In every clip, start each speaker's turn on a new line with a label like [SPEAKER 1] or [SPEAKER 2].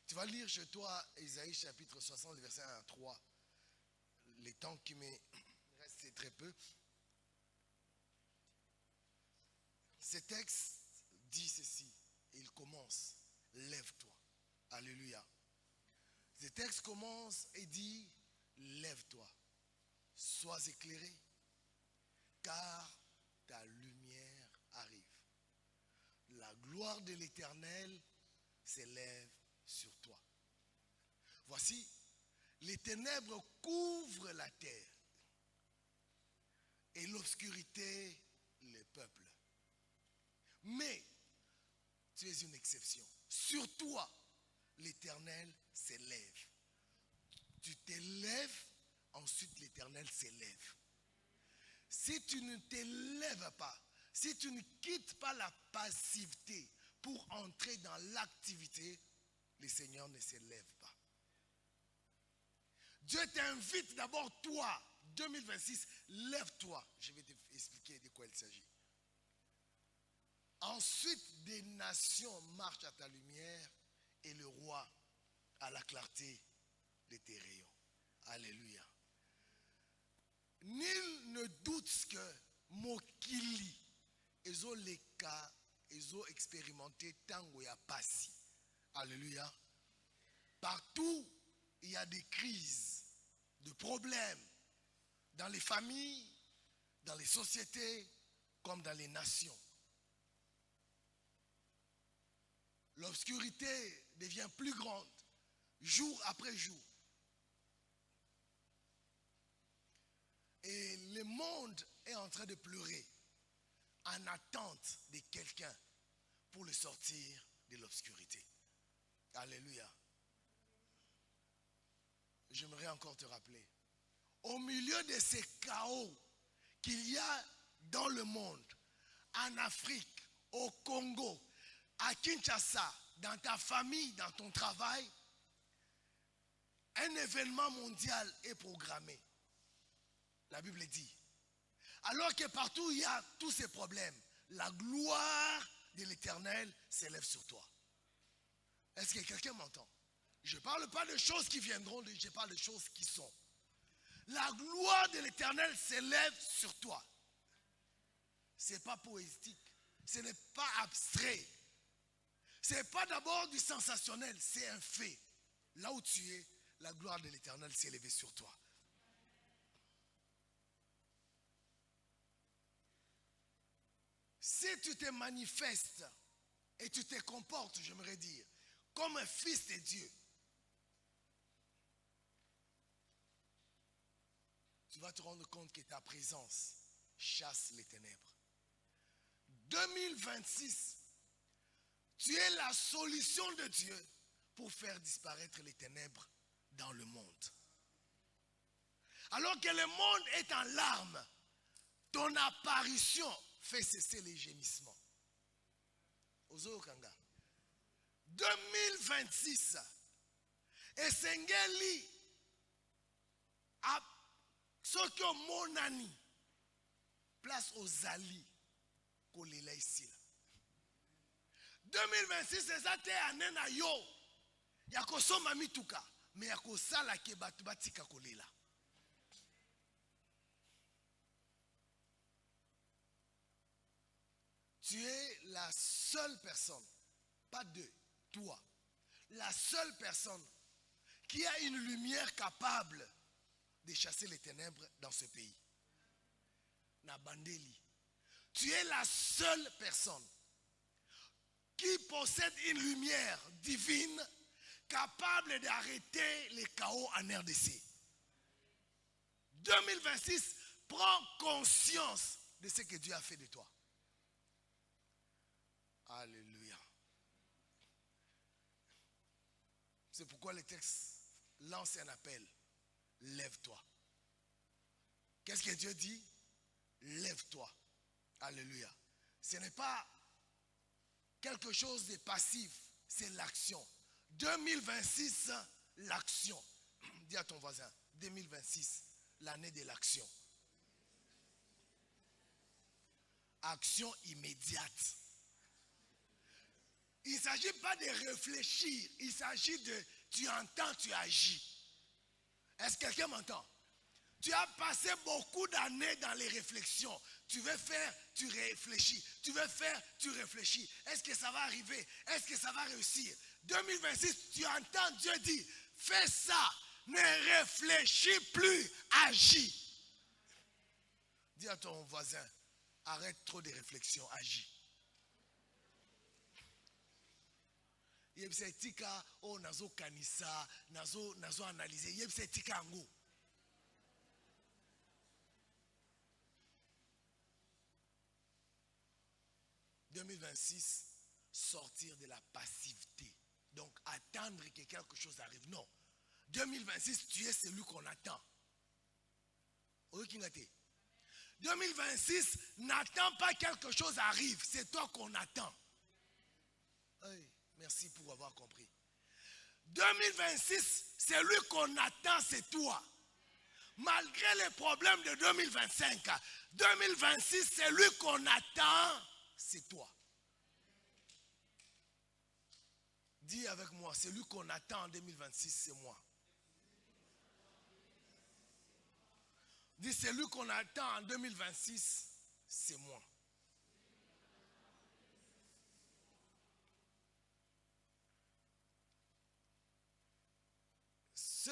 [SPEAKER 1] Tu vas lire chez toi Ésaïe chapitre 60, verset 1 à 3. Les temps qui me restent, c'est très peu. Ce texte dit ceci, et il commence, lève-toi. Alléluia. Ce texte commence et dit, lève-toi, sois éclairé, car ta lumière arrive. La gloire de l'Éternel s'élève sur toi. Voici, les ténèbres couvrent la terre et l'obscurité le peuple. Mais tu es une exception. Sur toi, l'Éternel s'élève. Tu t'élèves, ensuite l'Éternel s'élève. Si tu ne t'élèves pas, si tu ne quittes pas la passivité pour entrer dans l'activité, le Seigneur ne s'élève pas. Dieu t'invite d'abord, toi, 2026, lève-toi. Je vais t'expliquer de quoi il s'agit. Ensuite, des nations marchent à ta lumière et le roi à la clarté de tes rayons. Alléluia. Nul ne doute que Mokili, ils ont les cas, ils ont expérimenté tango ya passi. Alléluia. Partout, il y a des crises, des problèmes, dans les familles, dans les sociétés, comme dans les nations. L'obscurité devient plus grande, jour après jour. Et le monde est en train de pleurer en attente de quelqu'un pour le sortir de l'obscurité. Alléluia. J'aimerais encore te rappeler, au milieu de ces chaos qu'il y a dans le monde, en Afrique, au Congo, à Kinshasa, dans ta famille, dans ton travail, un événement mondial est programmé. La Bible dit. Alors que partout il y a tous ces problèmes, la gloire de l'Éternel s'élève sur toi. Est-ce que quelqu'un m'entend? Je ne parle pas de choses qui viendront, je parle de choses qui sont. La gloire de l'Éternel s'élève sur toi. Ce n'est pas poétique, ce n'est pas abstrait. Ce n'est pas d'abord du sensationnel, c'est un fait. Là où tu es, la gloire de l'Éternel s'est élevée sur toi. Si tu te manifestes et tu te comportes, j'aimerais dire, comme un fils de Dieu, tu vas te rendre compte que ta présence chasse les ténèbres. 2026, tu es la solution de Dieu pour faire disparaître les ténèbres dans le monde. Alors que le monde est en larmes, ton apparition fait cesser les gémissements. Ozo Kanga. 2026, esengeli a soki omonani place aux ali kolela ici. 2026 eza te année na yo ya kosomba mituka mais ya kosala ke bato batika kolela. Tu es la seule personne, pas deux, toi, la seule personne qui a une lumière capable de chasser les ténèbres dans ce pays. Nabandeli. Tu es la seule personne qui possède une lumière divine capable d'arrêter les chaos en RDC. 2026, prends conscience de ce que Dieu a fait de toi. Alléluia. C'est pourquoi le texte lance un appel. Lève-toi. Qu'est-ce que Dieu dit? Lève-toi. Alléluia. Ce n'est pas quelque chose de passif, c'est l'action. 2026, l'action. Dis à ton voisin, 2026, l'année de l'action. Action immédiate. il ne s'agit pas de réfléchir. Il s'agit de, tu entends, tu agis. Est-ce que quelqu'un m'entend? Tu as passé beaucoup d'années dans les réflexions. Tu veux faire, tu réfléchis. Tu veux faire, tu réfléchis. Est-ce que ça va arriver? Est-ce que ça va réussir? 2026, tu entends Dieu dire, fais ça. Ne réfléchis plus, agis. Dis à ton voisin, arrête trop de réflexions, agis. Yebsetika o nazo kanisa, nazo analyser. Yebsetika ngo. « 2026, sortir de la passivité. Donc, attendre que quelque chose arrive. Non. 2026, tu es celui qu'on attend. 2026, n'attends pas que quelque chose arrive. C'est toi qu'on attend. Oui, merci pour avoir compris. 2026, celui qu'on attend, c'est toi. Malgré les problèmes de 2025, 2026, celui qu'on attend, c'est toi. Dis avec moi, celui qu'on attend en 2026, c'est moi. Dis, celui qu'on attend en 2026, c'est moi. Ce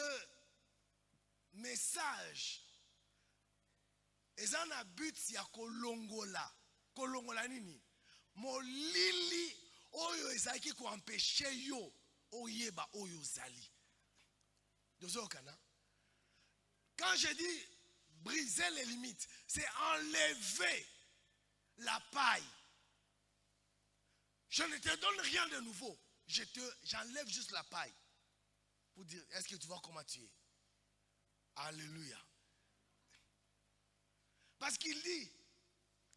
[SPEAKER 1] message est un but ya kolongola. Kolongola nini? Molili oyo ezaki ko empêcher yo oyeba oyo zali. Dozokana. Quand je dis briser les limites, c'est enlever la paille. Je ne te donne rien de nouveau. J'enlève juste la paille. Pour dire, est-ce que tu vois comment tu es? Alléluia. Parce qu'il dit,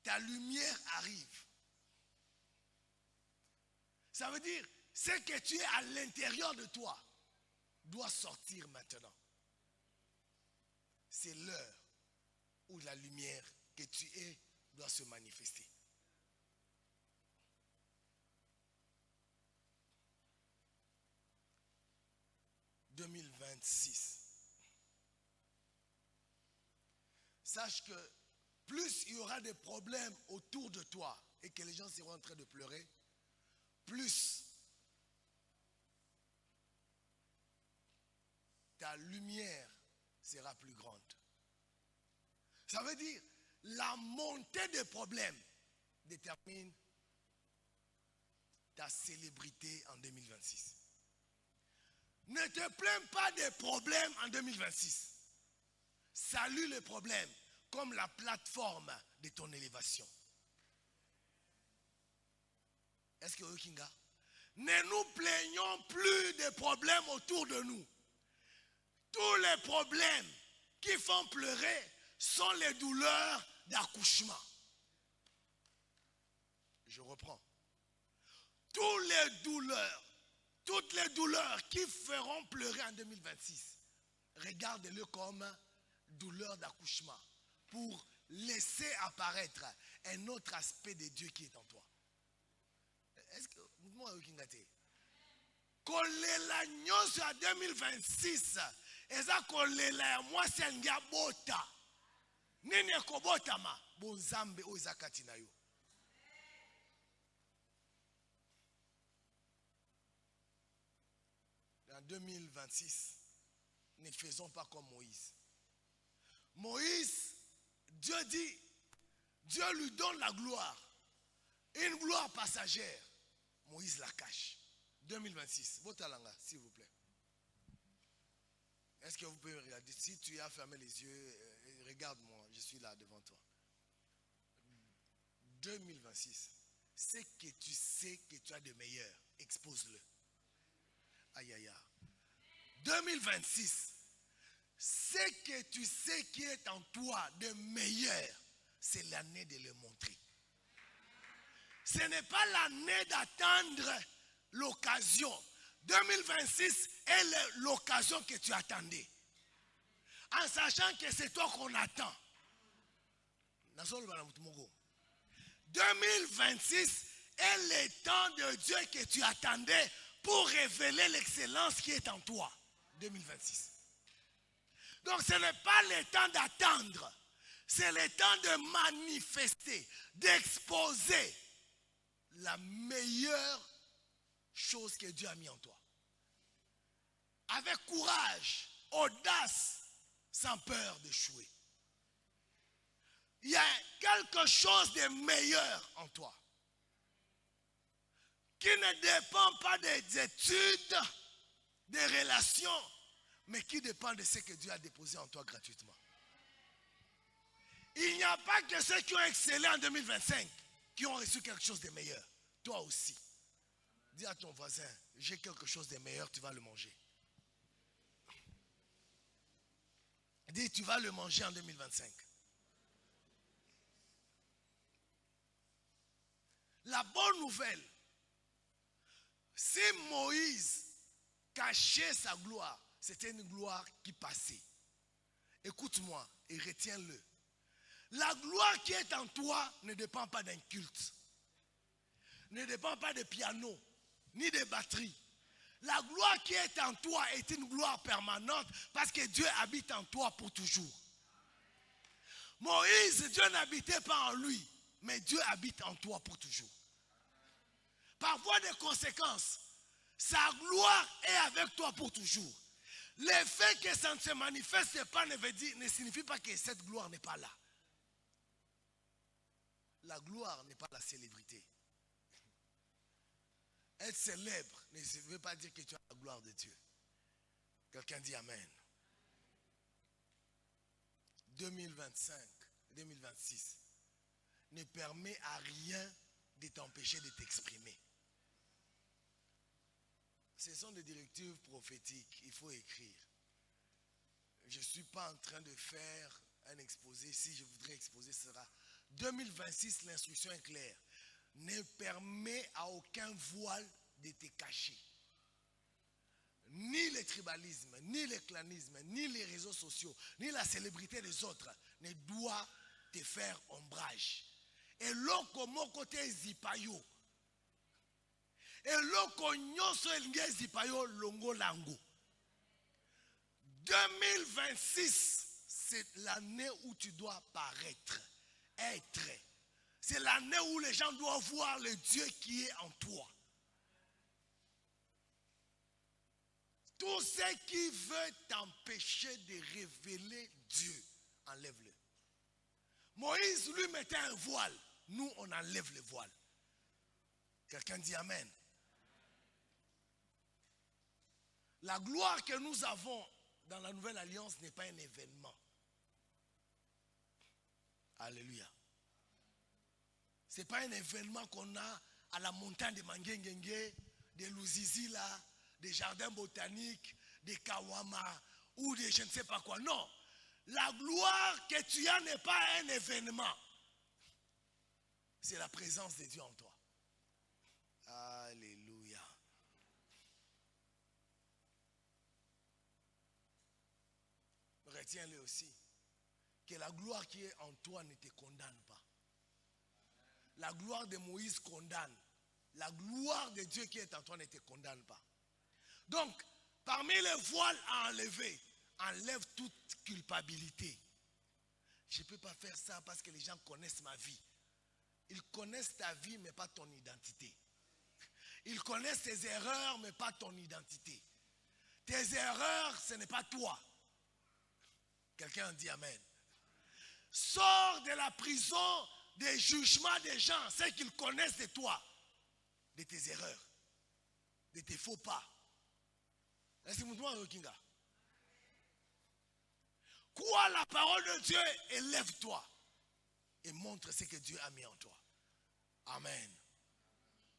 [SPEAKER 1] ta lumière arrive. Ça veut dire, ce que tu es à l'intérieur de toi doit sortir maintenant. C'est l'heure où la lumière que tu es doit se manifester. « 2026. Sache que plus il y aura des problèmes autour de toi et que les gens seront en train de pleurer, plus ta lumière sera plus grande. Ça veut dire, la montée des problèmes détermine ta célébrité en 2026. Ne te plains pas des problèmes en 2026. Salue les problèmes comme la plateforme de ton élévation. Est-ce que Kinga? Ne nous plaignons plus des problèmes autour de nous. Tous les problèmes qui font pleurer sont les douleurs d'accouchement. Je reprends. Toutes les douleurs qui feront pleurer en 2026, regarde-le comme douleur d'accouchement pour laisser apparaître un autre aspect de Dieu qui est en toi. Est-ce que moi kolela nyonso ya 2026 eza kolela ya mwasi alingi abota nini ekobotama bonzambe oyo eza kati na yo. En 2026, ne faisons pas comme Moïse. Moïse, Dieu dit, Dieu lui donne la gloire, une gloire passagère. Moïse la cache. 2026, Botalanga, s'il vous plaît. Est-ce que vous pouvez me regarder? Si tu as fermé les yeux, regarde-moi, je suis là devant toi. 2026, ce que tu sais que tu as de meilleur, expose-le. Aïe, aïe, aïe. 2026, ce que tu sais qui est en toi de meilleur, c'est l'année de le montrer. Ce n'est pas l'année d'attendre l'occasion. 2026 est l'occasion que tu attendais. En sachant que c'est toi qu'on attend. 2026 est le temps de Dieu que tu attendais pour révéler l'excellence qui est en toi. 2026. Donc ce n'est pas le temps d'attendre. C'est le temps de manifester, d'exposer la meilleure chose que Dieu a mis en toi. Avec courage, audace, sans peur d'échouer. Il y a quelque chose de meilleur en toi, qui ne dépend pas des études, des relations, mais qui dépend de ce que Dieu a déposé en toi gratuitement. Il n'y a pas que ceux qui ont excellé en 2025 qui ont reçu quelque chose de meilleur. Toi aussi. Dis à ton voisin, j'ai quelque chose de meilleur, tu vas le manger. Dis, tu vas le manger en 2025. La bonne nouvelle, si Moïse cachait sa gloire, c'était une gloire qui passait. Écoute-moi et retiens-le. La gloire qui est en toi ne dépend pas d'un culte, ne dépend pas de piano, ni de batterie. La gloire qui est en toi est une gloire permanente parce que Dieu habite en toi pour toujours. Moïse, Dieu n'habitait pas en lui, mais Dieu habite en toi pour toujours. Par voie de conséquence, sa gloire est avec toi pour toujours. Le fait que ça ne se manifeste pas ne signifie pas que cette gloire n'est pas là. La gloire n'est pas la célébrité. Être célèbre ne veut pas dire que tu as la gloire de Dieu. Quelqu'un dit Amen. 2025, 2026 ne permet à rien de t'empêcher de t'exprimer. Ce sont des directives prophétiques, il faut écrire. Je ne suis pas en train de faire un exposé. Si je voudrais exposer, ce sera 2026, l'instruction est claire. Ne permet à aucun voile de te cacher. Ni le tribalisme, ni le clanisme, ni les réseaux sociaux, ni la célébrité des autres ne doit te faire ombrage. Et loko moko te zipayo. Et loko nyoso elinge zipayo longo lango. 2026, c'est l'année où tu dois paraître, être. C'est l'année où les gens doivent voir le Dieu qui est en toi. Tout ce qui veut t'empêcher de révéler Dieu, enlève-le. Moïse lui mettait un voile. Nous, on enlève le voile. Quelqu'un dit Amen. La gloire que nous avons dans la nouvelle alliance n'est pas un événement. Alléluia. Ce n'est pas un événement qu'on a à la montagne de Manguengenge, de Luzizila, des jardins botaniques, des Kawama ou des je ne sais pas quoi. Non. La gloire que tu as n'est pas un événement. C'est la présence de Dieu en toi. Alléluia. Retiens-le aussi. Que la gloire qui est en toi ne te condamne pas. La gloire de Moïse condamne. La gloire de Dieu qui est en toi ne te condamne pas. Donc, parmi les voiles à enlever, enlève toute culpabilité. Je ne peux pas faire ça parce que les gens connaissent ma vie. Ils connaissent ta vie, mais pas ton identité. Ils connaissent tes erreurs, mais pas ton identité. Tes erreurs, ce n'est pas toi. Quelqu'un dit Amen. Sors de la prison des jugements des gens, ceux qu'ils connaissent de toi, de tes erreurs, de tes faux pas. Crois la parole de Dieu et lève-toi et montre ce que Dieu a mis en toi. Amen.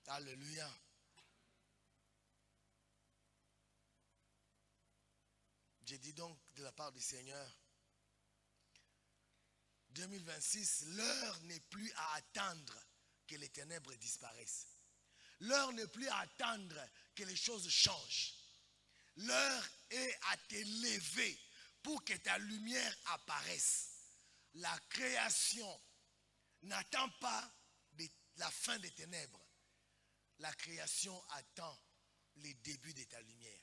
[SPEAKER 1] Alléluia. J'ai dit donc de la part du Seigneur, 2026, l'heure n'est plus à attendre que les ténèbres disparaissent. L'heure n'est plus à attendre que les choses changent. L'heure est à te lever pour que ta lumière apparaisse. La création n'attend pas la fin des ténèbres. La création attend les débuts de ta lumière.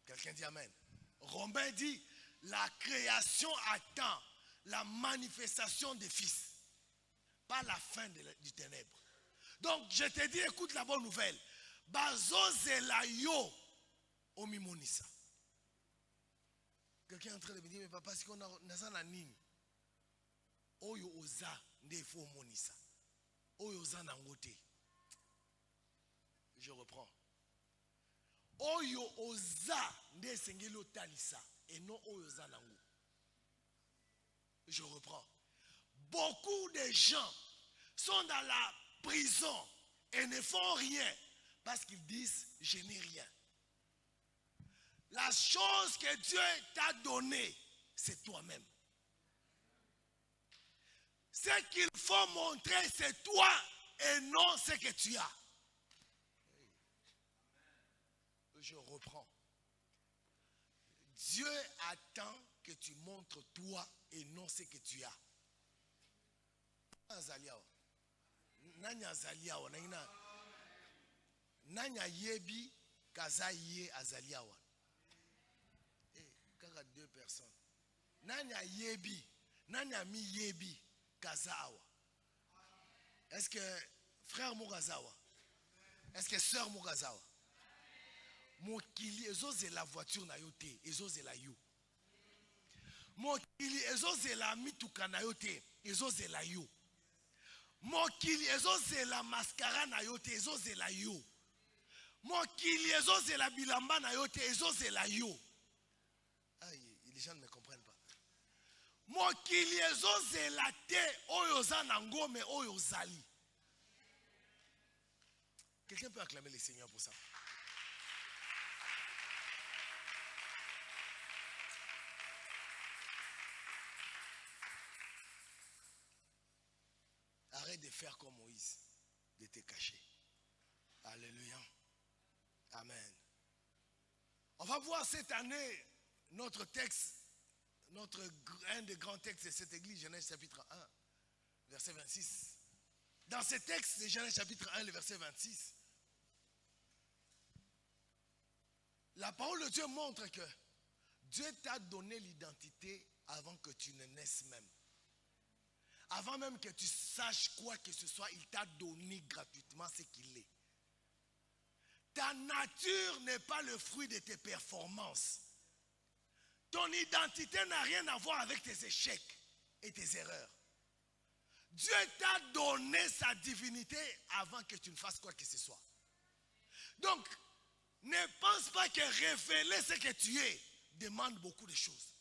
[SPEAKER 1] Quelqu'un dit Amen. Romain dit, la création attend la manifestation des fils, pas la fin du ténèbre. Donc je te dis, écoute la bonne nouvelle. Bazozela yo omimonisa. Quelqu'un est en train de me dire, mais papa, si on a na nini, oyo oza nde fo monisa, oyo oza nangote. Je reprends. Oyo oza nde sengelo talisa et non oyo oza nango. Je reprends. Beaucoup de gens sont dans la prison et ne font rien parce qu'ils disent je n'ai rien. La chose que Dieu t'a donnée, c'est toi-même. Ce qu'il faut montrer, c'est toi et non ce que tu as. Je reprends. Dieu attend que tu montres toi et non ce que tu as. Nanya azaliawa nanya yebi kaza ye azaliawa. Kaka deux personnes. Nanya yebi, nanya mi yebi kaza awa. Est-ce que frère Mugazawa? Est-ce que sœur Mugazawa? Mokili ezoze la voiture na yote, ezoze la yo. Mokili ezoze la mituka na yote, ezoze la yo. Mokili ezoze la mascara na yote, ezoze la yo. Mokili ezoze la bilamba na yote, ezoze la yo. Les gens ne me comprennent pas. Mokili ezoze la te oyoza nango me oyozali. Quelqu'un peut acclamer le Seigneur pour ça? Arrête de faire comme Moïse, de te cacher. Alléluia. Amen. On va voir cette année notre texte, un des grands textes de cette église, Genèse chapitre 1, verset 26. Dans ce texte de Genèse chapitre 1, le verset 26, la parole de Dieu montre que Dieu t'a donné l'identité avant que tu ne naisses même. Avant même que tu saches quoi que ce soit, il t'a donné gratuitement ce qu'il est. Ta nature n'est pas le fruit de tes performances. Ton identité n'a rien à voir avec tes échecs et tes erreurs. Dieu t'a donné sa divinité avant que tu ne fasses quoi que ce soit. Donc, ne pense pas que révéler ce que tu es demande beaucoup de choses.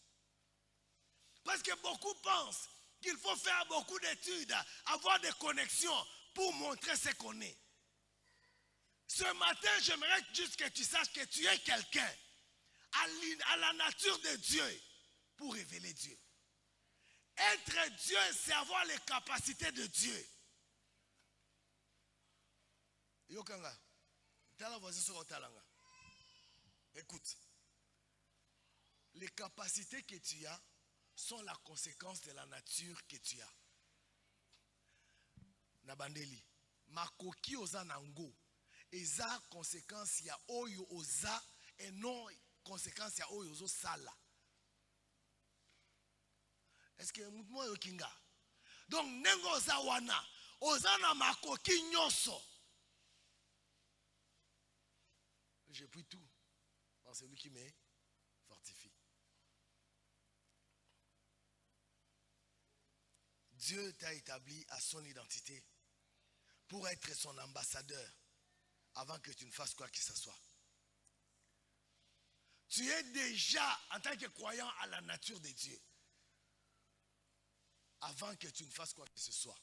[SPEAKER 1] Parce que beaucoup pensent qu'il faut faire beaucoup d'études, avoir des connexions pour montrer ce qu'on est. Ce matin, j'aimerais juste que tu saches que tu es quelqu'un à la nature de Dieu pour révéler Dieu. Être Dieu, c'est avoir les capacités de Dieu. Yokanga, écoute, les capacités que tu as sont la conséquence de la nature que tu as. Nabandeli, makoki oza nango, eza conséquence ya oyo oza et non conséquence ya oyo ozo sala. Est-ce que mouvement yokinga? Donc nengo oza wana, oza na makoki nyonso. J'ai pris tout en celui qui me fortifie. Dieu t'a établi à son identité pour être son ambassadeur avant que tu ne fasses quoi que ce soit. Tu es déjà, en tant que croyant, à la nature de Dieu avant que tu ne fasses quoi que ce soit.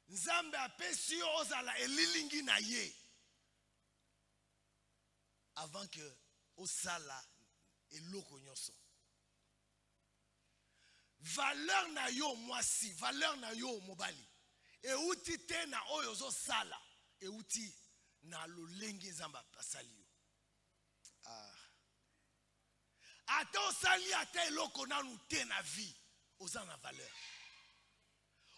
[SPEAKER 1] Nzambe apesi ozala elilingi na ye avant que osala eloko nyonso. Valeur na yo mwasi, valeur na yo mobali. Euti te na oyo zo sala, euti na lolengi nzamba pasali yo. Ata osali ata eloko nanu te na vie, oza na valeur.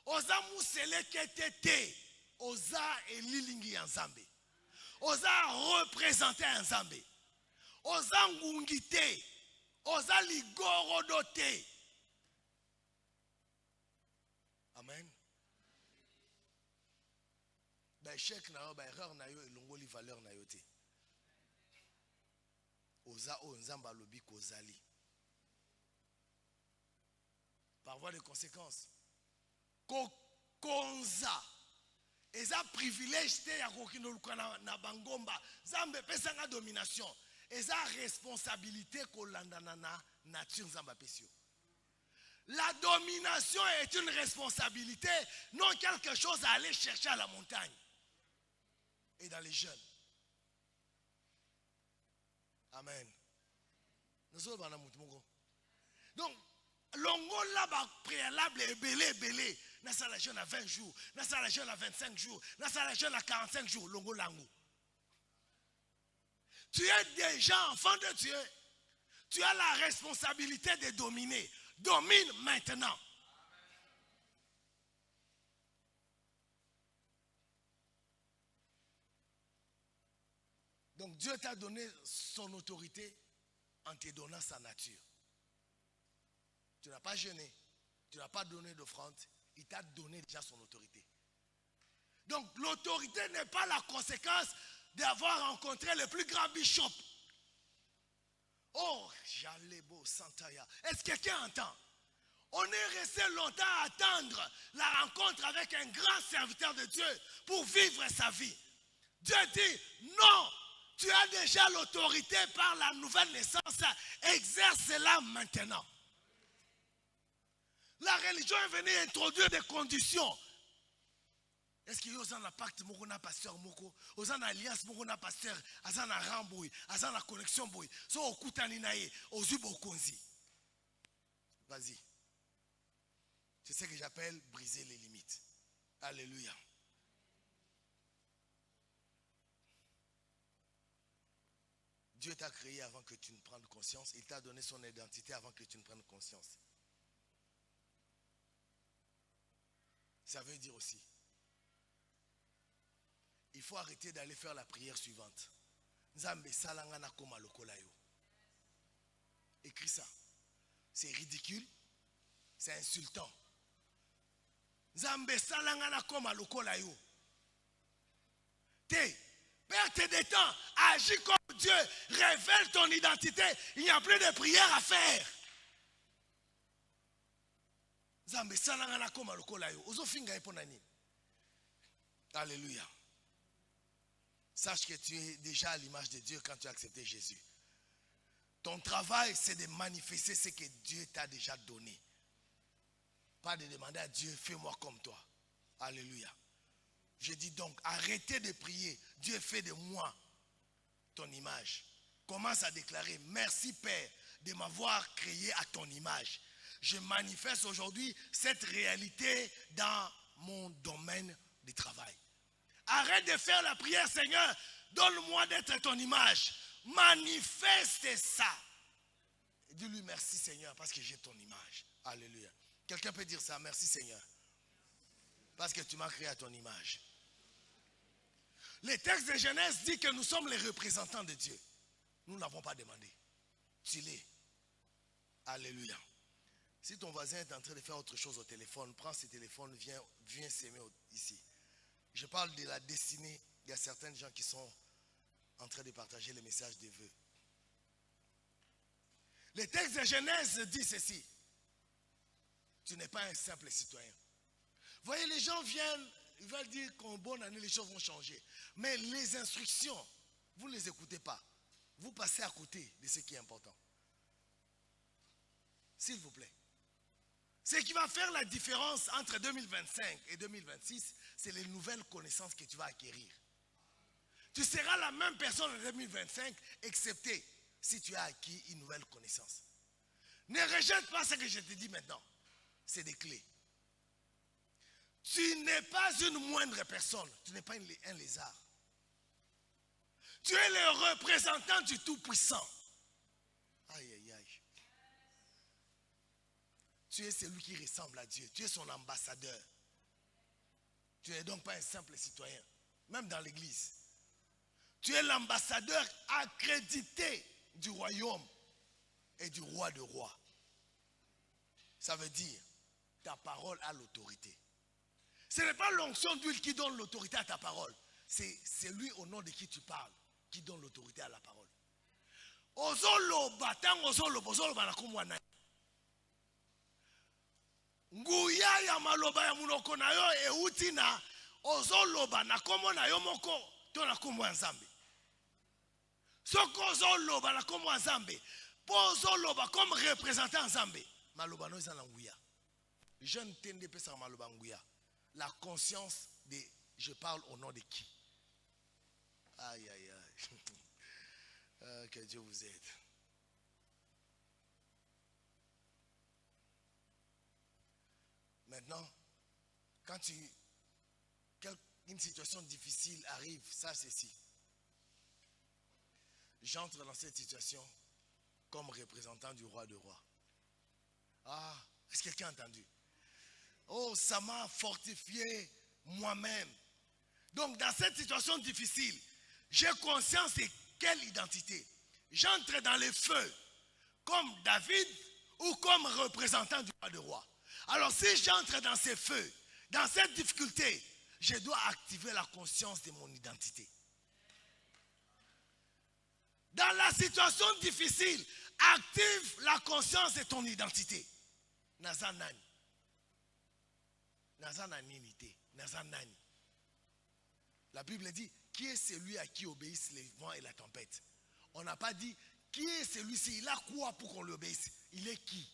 [SPEAKER 1] Oza museleke te, oza elilingi ya Nzambe. Oza représenter un Nzambe. Oza ngungi te. Oza ligorodo te. Amen. Ba échec na yo, ba erreur na yo elongoli valeur na yo te. Oza o Nzambe alobi kozali. Par voie de conséquence, kokonza eza privilège te ya kokino luka na bangomba. Nzambe pesanga domination. Eza responsabilité kolandana na nature Nzambe pesio. La domination est une responsabilité, non quelque chose à aller chercher à la montagne. Et dans les jeunes. Amen. Donc, l'ongola ba préalable est belé. Nasa la jeune à 20 jours, nasa la jeune à 25 jours, nasa la jeune à 45 jours, l'ongolango. Tu es déjà enfant de Dieu. Tu as la responsabilité de dominer. Domine maintenant. Donc Dieu t'a donné son autorité en te donnant sa nature. Tu n'as pas jeûné, tu n'as pas donné d'offrande, il t'a donné déjà son autorité. Donc l'autorité n'est pas la conséquence d'avoir rencontré le plus grand bishop. Oh, Jalebo Santaya. Est-ce que quelqu'un entend? On est resté longtemps à attendre la rencontre avec un grand serviteur de Dieu pour vivre sa vie. Dieu dit, non, tu as déjà l'autorité par la nouvelle naissance, exerce-la maintenant. La religion est venue introduire des conditions. Est-ce qu'il y a un pacte moko na pasteur moko, une alliance moko na pasteur, azana ramboui, azana connexion boy, so okutani naye, ozubo konzi. Vas-y. C'est ce que j'appelle briser les limites. Alléluia. Dieu t'a créé avant que tu ne prennes conscience. Il t'a donné son identité avant que tu ne prennes conscience. Ça veut dire aussi, il faut arrêter d'aller faire la prière suivante. Nzambe salangana koma lokola yo. Écris ça. C'est ridicule. C'est insultant. Nzambe salangana koma lokola yo. Perte de temps. Agis comme Dieu. Révèle ton identité. Il n'y a plus de prière à faire. Nzambe salangana koma lokola yo. Ozo finga eponani. Alléluia. Sache que tu es déjà à l'image de Dieu quand tu as accepté Jésus. Ton travail, c'est de manifester ce que Dieu t'a déjà donné. Pas de demander à Dieu, fais-moi comme toi. Alléluia. Je dis donc, arrêtez de prier. Dieu fait de moi ton image. Commence à déclarer, merci Père de m'avoir créé à ton image. Je manifeste aujourd'hui cette réalité dans mon domaine de travail. Arrête de faire la prière, Seigneur, donne-moi d'être ton image. Manifeste ça. Dis-lui merci Seigneur parce que j'ai ton image. Alléluia. Quelqu'un peut dire ça, merci Seigneur. Parce que tu m'as créé à ton image. Le texte de Genèse dit que nous sommes les représentants de Dieu. Nous ne l'avons pas demandé. Tu l'es. Alléluia. Si ton voisin est en train de faire autre chose au téléphone, prends ce téléphone, viens s'aimer ici. Je parle de la destinée. Il y a certains gens qui sont en train de partager les messages de vœux. Le texte de Genèse dit ceci. Tu n'es pas un simple citoyen. Voyez, les gens viennent, ils veulent dire qu'en bonne année, les choses vont changer. Mais les instructions, vous ne les écoutez pas. Vous passez à côté de ce qui est important. S'il vous plaît. Ce qui va faire la différence entre 2025 et 2026, c'est les nouvelles connaissances que tu vas acquérir. Tu seras la même personne en 2025, excepté si tu as acquis une nouvelle connaissance. Ne rejette pas ce que je te dis maintenant. C'est des clés. Tu n'es pas une moindre personne. Tu n'es pas un lézard. Tu es le représentant du Tout-Puissant. Aïe, aïe, aïe. Tu es celui qui ressemble à Dieu. Tu es son ambassadeur. Tu n'es donc pas un simple citoyen, même dans l'église. Tu es l'ambassadeur accrédité du royaume et du roi de rois. Ça veut dire, ta parole a l'autorité. Ce n'est pas l'onction d'huile qui donne l'autorité à ta parole. C'est celui au nom de qui tu parles qui donne l'autorité à la parole. Ozoloba, tango ozoloba na komwa na. Nguya ya maloba ya munoko na yo euti na ozoloba na komwa na yo moko to na komwa nzambe. Soko ozoloba na komwa nzambe, po ozoloba comme représentant nzambe. Maloba no eza na nguya. Je ne t'ai pas ça maloba nguya. La conscience de je parle au nom de qui? Aïe aïe aïe. Que Dieu vous aide. Maintenant, quand une situation difficile arrive, ça c'est ci. J'entre dans cette situation comme représentant du roi de rois. Ah, est-ce que quelqu'un a entendu? Oh, ça m'a fortifié moi-même. Donc, dans cette situation difficile, j'ai conscience de quelle identité? J'entre dans les feux comme David ou comme représentant du roi de roi. Alors, si j'entre dans ces feux, dans cette difficulté, je dois activer la conscience de mon identité. Dans la situation difficile, active la conscience de ton identité. Nazanani. Nazananité. Nazanani. La Bible dit, qui est celui à qui obéissent les vents et la tempête? On n'a pas dit, qui est celui-ci? Il a quoi pour qu'on l'obéisse? Il est qui?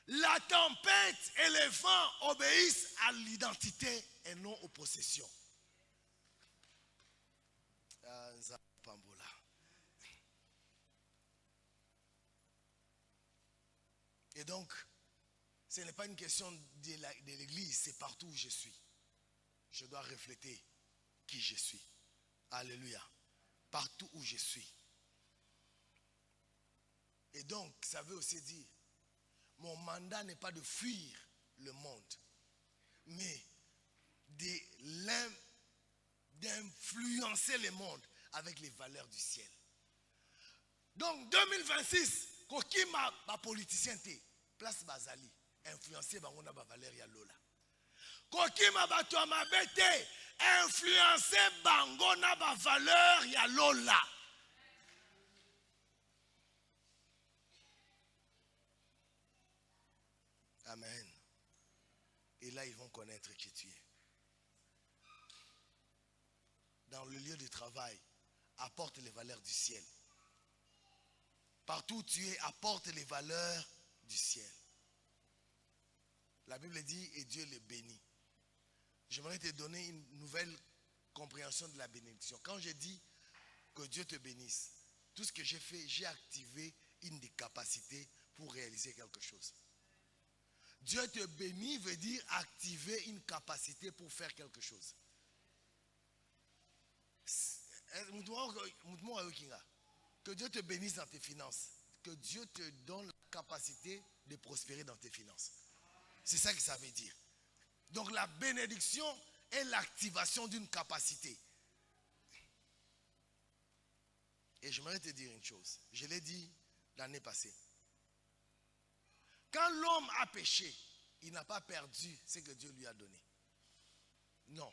[SPEAKER 1] La tempête et les vents obéissent à l'identité et non aux possessions. Et donc, ce n'est pas une question de l'église, c'est partout où je suis. Je dois refléter qui je suis. Alléluia. Partout où je suis. Et donc, ça veut aussi dire, mon mandat n'est pas de fuir le monde, mais d'influencer le monde avec les valeurs du ciel. Donc, 2026, koki ma politicien te, place Bazali, influencer bangona ba valeur ya lola. Koki ma bato amabete, influencer bangona ba valeur ya lola. Amen. Et là, ils vont connaître qui tu es. Dans le lieu de travail, apporte les valeurs du ciel. Partout où tu es, apporte les valeurs du ciel. La Bible dit, et Dieu les bénit. J'aimerais te donner une nouvelle compréhension de la bénédiction. Quand je dis que Dieu te bénisse, tout ce que j'ai fait, j'ai activé une des capacités pour réaliser quelque chose. Dieu te bénit veut dire activer une capacité pour faire quelque chose. Que Dieu te bénisse dans tes finances. Que Dieu te donne la capacité de prospérer dans tes finances. C'est ça que ça veut dire. Donc la bénédiction est l'activation d'une capacité. Et j'aimerais te dire une chose. Je l'ai dit l'année passée. Quand l'homme a péché, il n'a pas perdu ce que Dieu lui a donné. Non.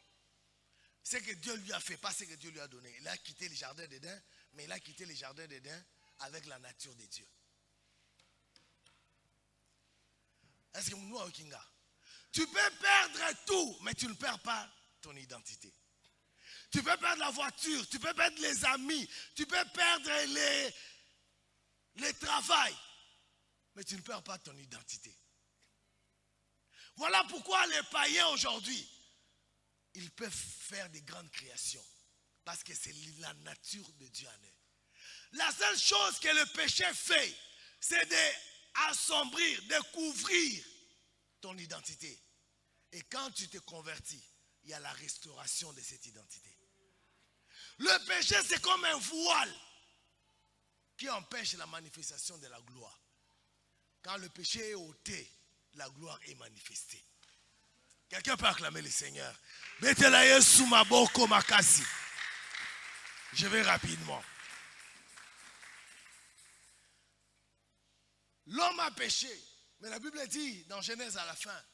[SPEAKER 1] Ce que Dieu lui a fait, pas ce que Dieu lui a donné. Il a quitté le jardin d'Éden, mais il a quitté le jardin d'Éden avec la nature de Dieu. Est-ce que nous, tu peux perdre tout, mais tu ne perds pas ton identité. Tu peux perdre la voiture, tu peux perdre les amis, tu peux perdre les travail, mais tu ne perds pas ton identité. Voilà pourquoi les païens aujourd'hui, ils peuvent faire des grandes créations. Parce que c'est la nature de Dieu en eux. La seule chose que le péché fait, c'est d'assombrir, de couvrir ton identité. Et quand tu te convertis, il y a la restauration de cette identité. Le péché, c'est comme un voile qui empêche la manifestation de la gloire. Quand le péché est ôté, la gloire est manifestée. Quelqu'un peut acclamer le Seigneur. Betelaye Sumaboko Makasi. Je vais rapidement. L'homme a péché. Mais la Bible dit, dans Genèse à la fin,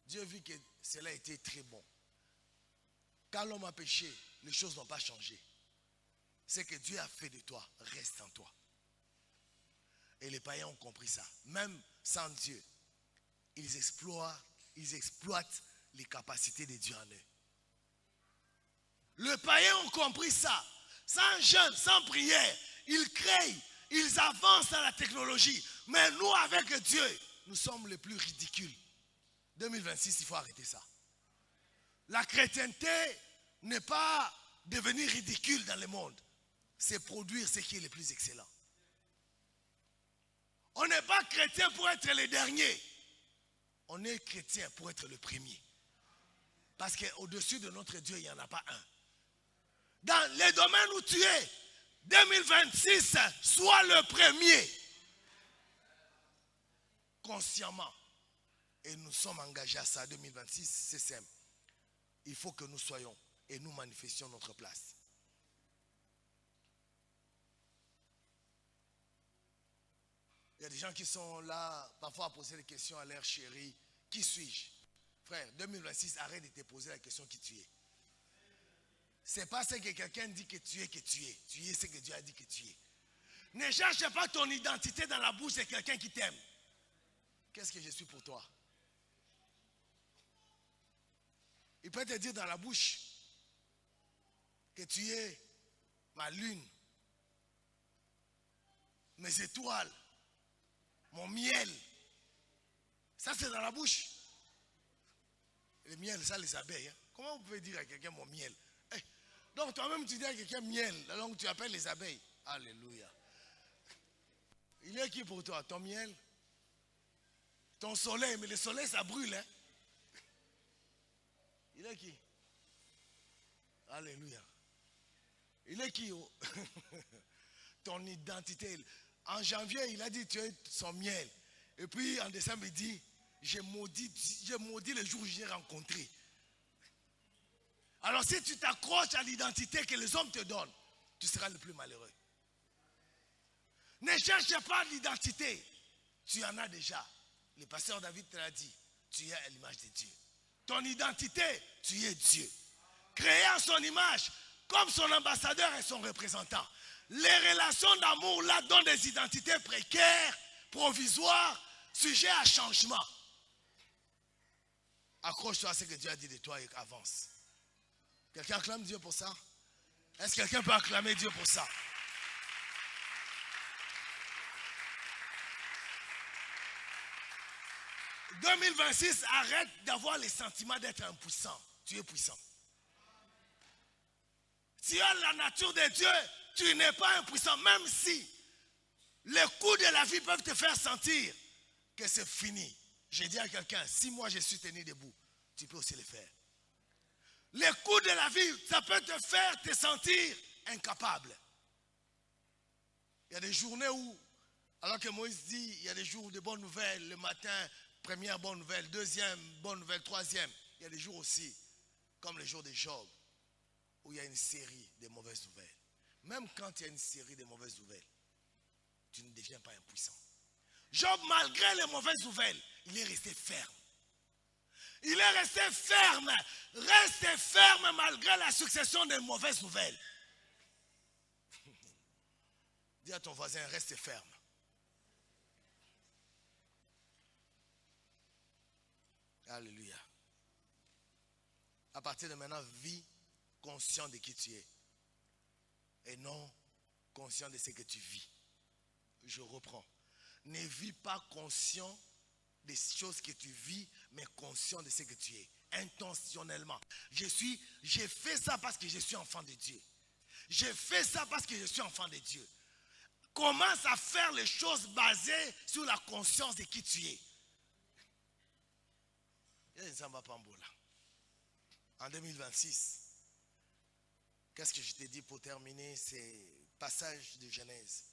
[SPEAKER 1] Dieu vit que cela était très bon. Quand l'homme a péché, les choses n'ont pas changé. Ce que Dieu a fait de toi reste en toi. Et les païens ont compris ça. Même sans Dieu, ils exploitent les capacités de Dieu en eux. Les païens ont compris ça. Sans jeûne, sans prière, ils créent, ils avancent dans la technologie. Mais nous, avec Dieu, nous sommes les plus ridicules. 2026, il faut arrêter ça. La chrétienté n'est pas devenir ridicule dans le monde. C'est produire ce qui est le plus excellent. On n'est pas chrétien pour être le dernier. On est chrétien pour être le premier. Parce qu'au-dessus de notre Dieu, il n'y en a pas un. Dans les domaines où tu es, 2026, sois le premier. Consciemment. Et nous sommes engagés à ça. 2026, c'est simple. Il faut que nous soyons et nous manifestions notre place. Il y a des gens qui sont là, parfois à poser des questions à leur chérie. Qui suis-je? Frère, 2026, arrête de te poser la question qui tu es. Ce n'est pas ce que quelqu'un dit que tu es, que tu es. Tu es ce que Dieu a dit que tu es. Ne cherche pas ton identité dans la bouche de quelqu'un qui t'aime. Qu'est-ce que je suis pour toi? Il peut te dire dans la bouche que tu es ma lune, mes étoiles, mon miel. Ça, c'est dans la bouche. Le miel, ça, les abeilles. Hein? Comment vous pouvez dire à quelqu'un mon miel? Hey. Donc, toi-même, tu dis à quelqu'un miel. La langue, tu appelles les abeilles. Alléluia. Il est qui pour toi? Ton miel? Ton soleil? Mais le soleil, ça brûle. Hein? Il est qui? Alléluia. Il est qui? Oh? Ton identité. En janvier, il a dit tu es son miel. Et puis en décembre, il dit j'ai maudit le jour où j'ai rencontré. Alors si tu t'accroches à l'identité que les hommes te donnent, tu seras le plus malheureux. Ne cherche pas l'identité. Tu en as déjà. Le pasteur David te l'a dit. Tu es à l'image de Dieu. Ton identité, tu es Dieu. Créé à son image, comme son ambassadeur et son représentant. Les relations d'amour là donnent des identités précaires, provisoires, sujets à changement. Accroche-toi à ce que Dieu a dit de toi et avance. Quelqu'un acclame Dieu pour ça? Est-ce que quelqu'un peut acclamer Dieu pour ça? « 2026, arrête d'avoir les sentiments d'être impuissant. Tu es puissant. Tu as la nature de Dieu, tu n'es pas impuissant. Même si les coups de la vie peuvent te faire sentir que c'est fini. J'ai dit à quelqu'un, si moi je suis tenu debout, tu peux aussi le faire. Les coups de la vie, ça peut te faire te sentir incapable. Il y a des journées où, alors que Moïse dit, il y a des jours de bonnes nouvelles, le matin, première bonne nouvelle, deuxième bonne nouvelle, troisième. Il y a des jours aussi, comme les jours de Job, où il y a une série de mauvaises nouvelles. Même quand il y a une série de mauvaises nouvelles, tu ne deviens pas impuissant. Job, malgré les mauvaises nouvelles, il est resté ferme. Il est resté ferme. Reste ferme malgré la succession des mauvaises nouvelles. Dis à ton voisin, reste ferme. Alléluia. À partir de maintenant, vis conscient de qui tu es. Et non conscient de ce que tu vis. Je reprends. Ne vis pas conscient des choses que tu vis, mais conscient de ce que tu es. Intentionnellement. J'ai fait ça parce que je suis enfant de Dieu. J'ai fait ça parce que je suis enfant de Dieu. Commence à faire les choses basées sur la conscience de qui tu es. En 2026, qu'est-ce que je t'ai dit pour terminer ces passages de Genèse?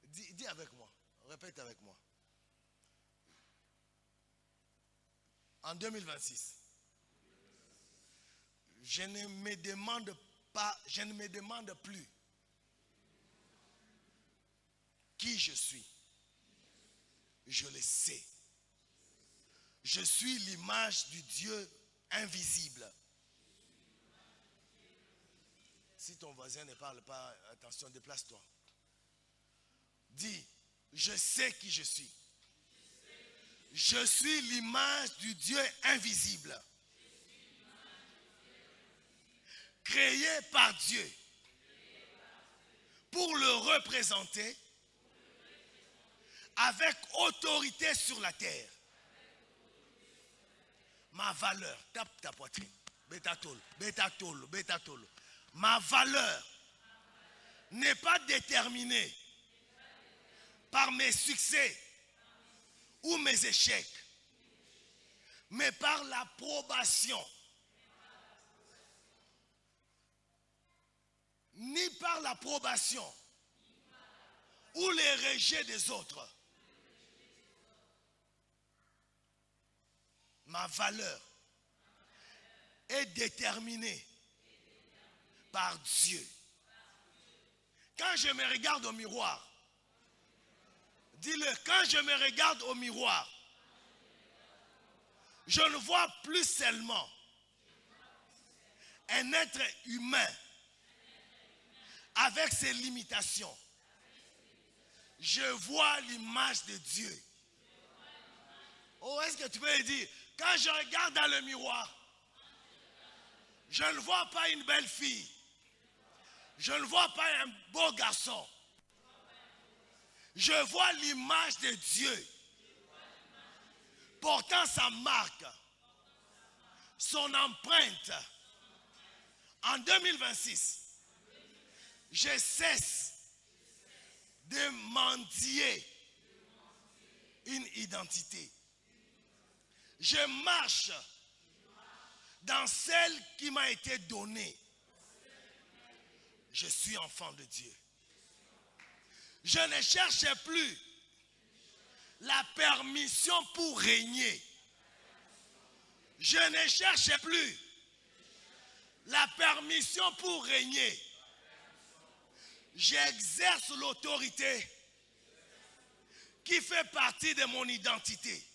[SPEAKER 1] Dis avec moi, répète avec moi. en 2026. Je ne me demande pas, je ne me demande plus qui je suis. Je le sais. Je suis l'image du Dieu invisible. Si ton voisin ne parle pas, attention, déplace-toi. Dis, je sais qui je suis. Je suis l'image du Dieu invisible. Créé par Dieu pour le représenter avec autorité sur la terre. Ma valeur, tape ta poitrine. Bétatol, bétatol, bétatol. Ma valeur n'est pas déterminée par mes succès ou mes échecs, mais par l'approbation, ni par l'approbation ou les rejets des autres. Ma valeur est déterminée par Dieu. Quand je me regarde au miroir, dis-le, quand je me regarde au miroir, je ne vois plus seulement un être humain avec ses limitations. Je vois l'image de Dieu. Oh, est-ce que tu peux le dire? Quand je regarde dans le miroir, je ne vois pas une belle fille. Je ne vois pas un beau garçon. Je vois l'image de Dieu portant sa marque, son empreinte. En 2026, je cesse de mendier une identité. Je marche dans celle qui m'a été donnée. Je suis enfant de Dieu. Je ne cherche plus la permission pour régner. Je ne cherche plus la permission pour régner. J'exerce l'autorité qui fait partie de mon identité.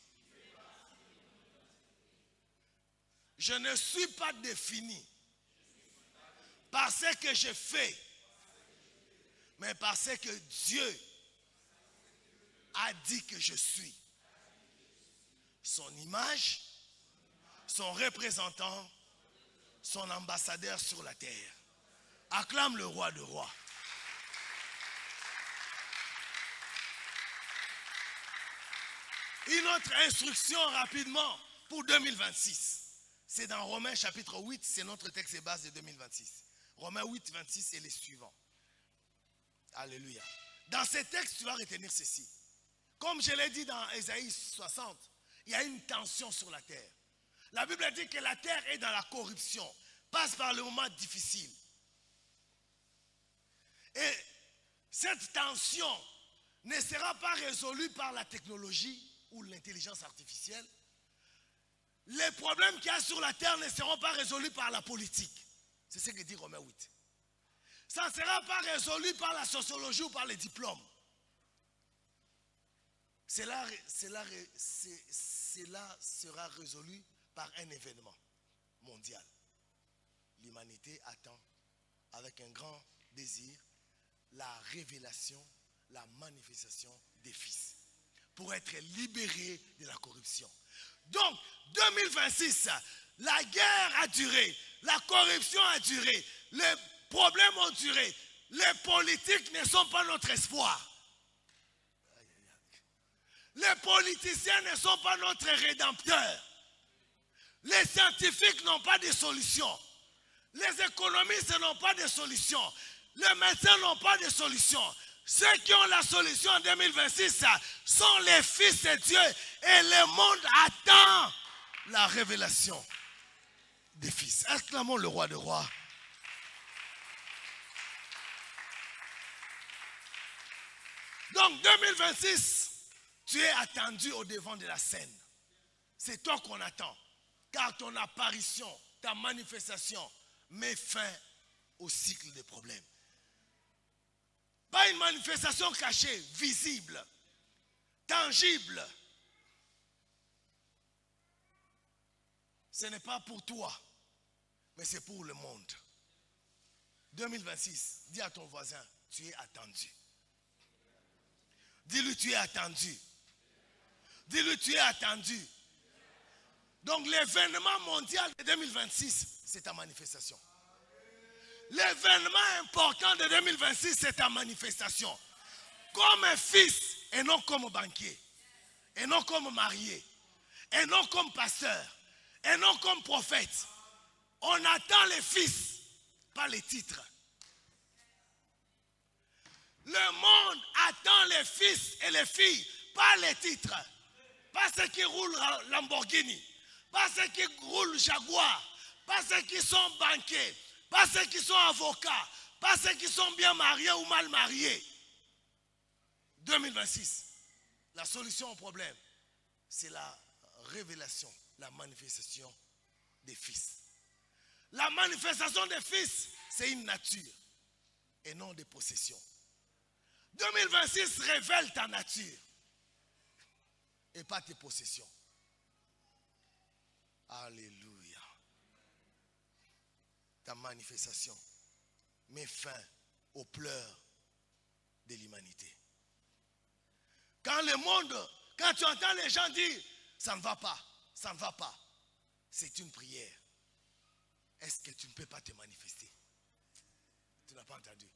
[SPEAKER 1] Je ne suis pas défini par ce que je fais, mais par ce que Dieu a dit que je suis. Son image, son représentant, son ambassadeur sur la terre. Acclame le roi de rois. Une autre instruction rapidement pour 2026. C'est dans Romains chapitre 8, c'est notre texte de base de 2026. Romains 8, 26 et les suivants. Alléluia. Dans ces textes, tu vas retenir ceci. Comme je l'ai dit dans Ésaïe 60, il y a une tension sur la terre. La Bible dit que la terre est dans la corruption, passe par le moment difficile. Et cette tension ne sera pas résolue par la technologie ou l'intelligence artificielle. Les problèmes qu'il y a sur la terre ne seront pas résolus par la politique. C'est ce que dit Romains 8. Ça ne sera pas résolu par la sociologie ou par les diplômes. Cela sera résolu par un événement mondial. L'humanité attend avec un grand désir la révélation, la manifestation des fils pour être libérés de la corruption. Donc, 2026, la guerre a duré, la corruption a duré, les problèmes ont duré, les politiques ne sont pas notre espoir. Les politiciens ne sont pas notre rédempteur. Les scientifiques n'ont pas de solution. Les économistes n'ont pas de solution. Les médecins n'ont pas de solution. Ceux qui ont la solution en 2026 sont les fils de Dieu. Et le monde attend la révélation des fils. Acclamons le roi des rois. Donc 2026, tu es attendu au devant de la scène. c'est toi qu'on attend. Car ton apparition, ta manifestation met fin au cycle des problèmes. Pas une manifestation cachée, visible, tangible. Ce n'est pas pour toi, mais c'est pour le monde. 2026, dis à ton voisin, tu es attendu. Dis-lui, tu es attendu. Dis-lui, tu es attendu. Donc l'événement mondial de 2026, c'est ta manifestation. L'événement important de 2026, c'est ta manifestation. Comme un fils et non comme banquier. Et non comme marié. Et non comme pasteur. Et non comme prophète. On attend les fils, pas les titres. Le monde attend les fils et les filles, pas les titres. Pas ceux qui roulent Lamborghini. Pas ceux qui roulent Jaguar. Pas ceux qui sont banquiers. Pas ceux qui sont avocats. Pas ceux qui sont bien mariés ou mal mariés. 2026, la solution au problème, c'est la révélation, la manifestation des fils. La manifestation des fils, c'est une nature et non des possessions. 2026 révèle ta nature et pas tes possessions. Alléluia. Ta manifestation met fin aux pleurs de l'humanité. Quand le monde, quand tu entends les gens dire ça ne va pas, ça ne va pas, c'est une prière. Est-ce que tu ne peux pas te manifester? Tu n'as pas entendu.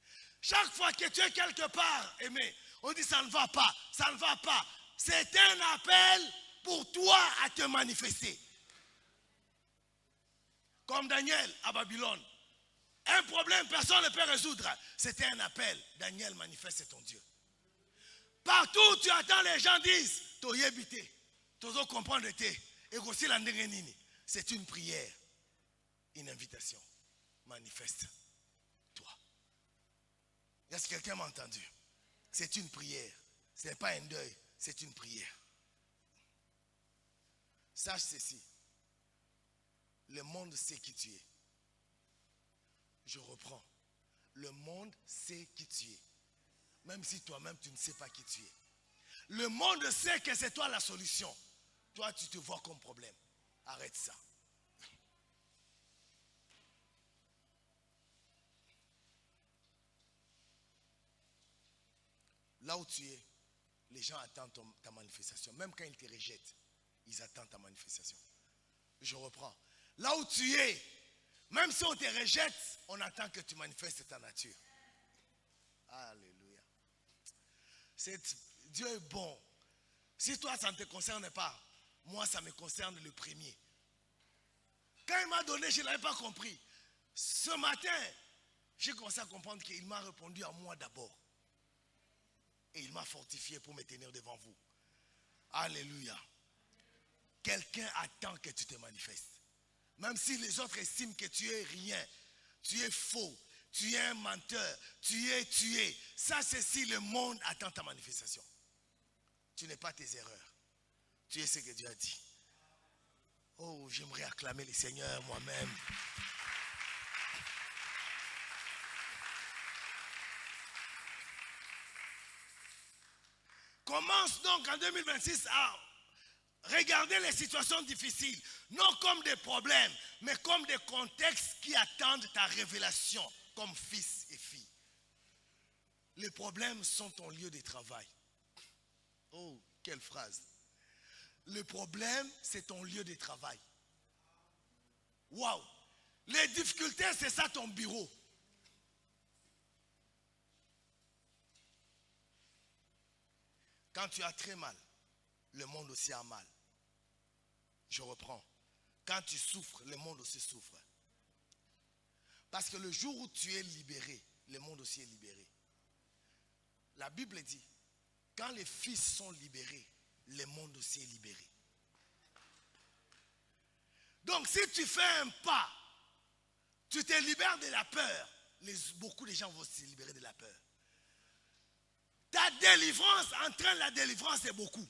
[SPEAKER 1] Chaque fois que tu es quelque part, aimé, on dit ça ne va pas, ça ne va pas. C'est un appel pour toi à te manifester. Comme Daniel à Babylone. Un problème, personne ne peut résoudre. C'était un appel. Daniel, manifeste ton Dieu. Partout où tu attends, les gens disent, Toyebite, Tozo comprendre te, et aussi la ndengenini. C'est une prière, une invitation. Manifeste-toi. Est-ce que quelqu'un m'a entendu? C'est une prière. Ce n'est pas un deuil, c'est une prière. Sache ceci. Le monde sait qui tu es. Je reprends. Le monde sait qui tu es. Même si toi-même tu ne sais pas qui tu es. Le monde sait que c'est toi la solution. Toi tu te vois comme problème. Arrête ça. Là où tu es, les gens attendent ta manifestation. Même quand ils te rejettent, ils attendent ta manifestation. Je reprends. Là où tu es, même si on te rejette, on attend que tu manifestes ta nature. Alléluia. Dieu est bon. Si toi, ça ne te concerne pas, moi, ça me concerne le premier. Quand il m'a donné, je ne l'avais pas compris. Ce matin, j'ai commencé à comprendre qu'il m'a répondu à moi d'abord. Et il m'a fortifié pour me tenir devant vous. Alléluia. Quelqu'un attend que tu te manifestes. Même si les autres estiment que tu es rien, tu es faux, tu es un menteur, tu es. Ça, c'est si le monde attend ta manifestation. Tu n'es pas tes erreurs. Tu es ce que Dieu a dit. Oh, j'aimerais acclamer le Seigneur moi-même. Commence donc en 2026 à regarder les situations difficiles, non comme des problèmes, mais comme des contextes qui attendent ta révélation comme fils et fille. Les problèmes sont ton lieu de travail. Oh, quelle phrase. Le problème, c'est ton lieu de travail. Waouh. Les difficultés, c'est ça ton bureau. Quand tu as très mal, le monde aussi a mal. Je reprends. Quand tu souffres, le monde aussi souffre. Parce que le jour où tu es libéré, le monde aussi est libéré. La Bible dit, quand les fils sont libérés, le monde aussi est libéré. Donc si tu fais un pas, tu te libères de la peur. Beaucoup de gens vont se libérer de la peur. Ta délivrance entraîne la délivrance de beaucoup.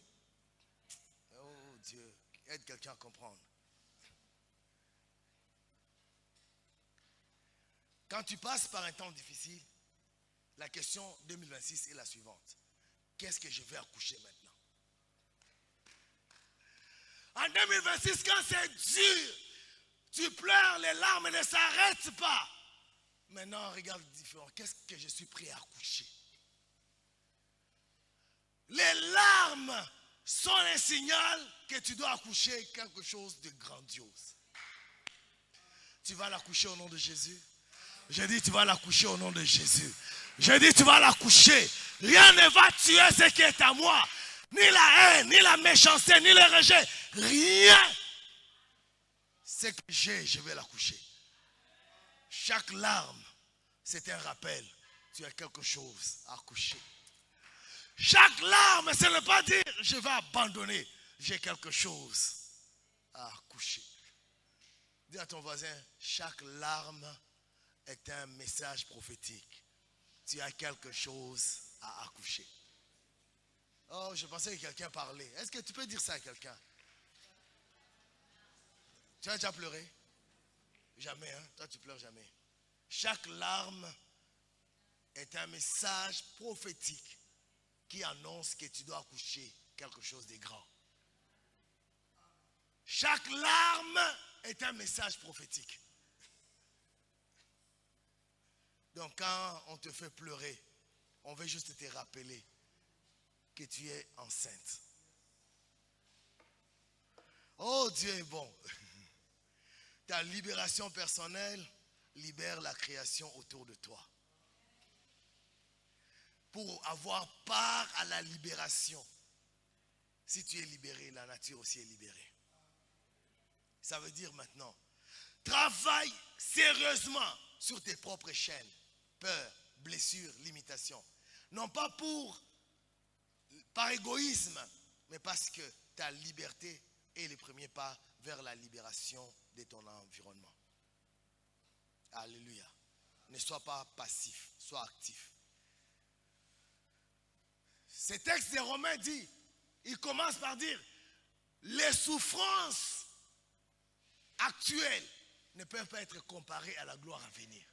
[SPEAKER 1] Oh Dieu. Aide quelqu'un à comprendre. Quand tu passes par un temps difficile, la question 2026 est la suivante. Qu'est-ce que je vais accoucher maintenant? En 2026, quand c'est dur, tu pleures, les larmes ne s'arrêtent pas. Maintenant, regarde différent. Qu'est-ce que je suis prêt à accoucher? Les larmes sont un signal que tu dois accoucher quelque chose de grandiose. Tu vas l'accoucher au nom de Jésus. Je dis, tu vas l'accoucher au nom de Jésus. Je dis, tu vas l'accoucher. Rien ne va tuer ce qui est à moi. Ni la haine, ni la méchanceté, ni le rejet. Rien. Ce que j'ai, je vais l'accoucher. Chaque larme, c'est un rappel. Tu as quelque chose à accoucher. Chaque larme, ce n'est pas dire, je vais abandonner. J'ai quelque chose à accoucher. Dis à ton voisin, chaque larme est un message prophétique. Tu as quelque chose à accoucher. Oh, je pensais que quelqu'un parlait. Est-ce que tu peux dire ça à quelqu'un? Tu as déjà pleuré? Jamais, hein? Toi, tu pleures jamais. Chaque larme est un message prophétique qui annonce que tu dois accoucher quelque chose de grand. Chaque larme est un message prophétique. Donc quand on te fait pleurer, on veut juste te rappeler que tu es enceinte. Oh, Dieu est bon. Ta libération personnelle libère la création autour de toi. Pour avoir part à la libération, si tu es libéré, la nature aussi est libérée. Ça veut dire maintenant, travaille sérieusement sur tes propres chaînes, peur, blessures, limitations. Non pas par égoïsme, mais parce que ta liberté est le premier pas vers la libération de ton environnement. Alléluia. Ne sois pas passif, sois actif. Ce texte de Romains dit, il commence par dire, les souffrances actuelles ne peuvent pas être comparées à la gloire à venir.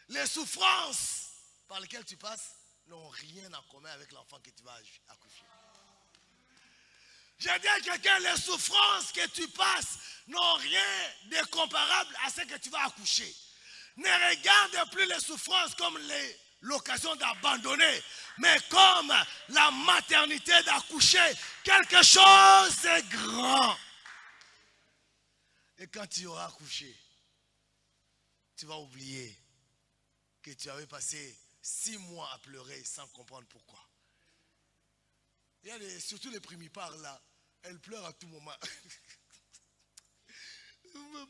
[SPEAKER 1] Les souffrances par lesquelles tu passes n'ont rien en commun avec l'enfant que tu vas accoucher. J'ai dit à quelqu'un, les souffrances que tu passes n'ont rien de comparable à ce que tu vas accoucher. Ne regarde plus les souffrances comme l'occasion d'abandonner, mais comme la maternité d'accoucher, quelque chose de grand. Et quand tu auras accouché, tu vas oublier que tu avais passé 6 mois à pleurer sans comprendre pourquoi. Il y a surtout les primipares là, elles pleurent à tout moment.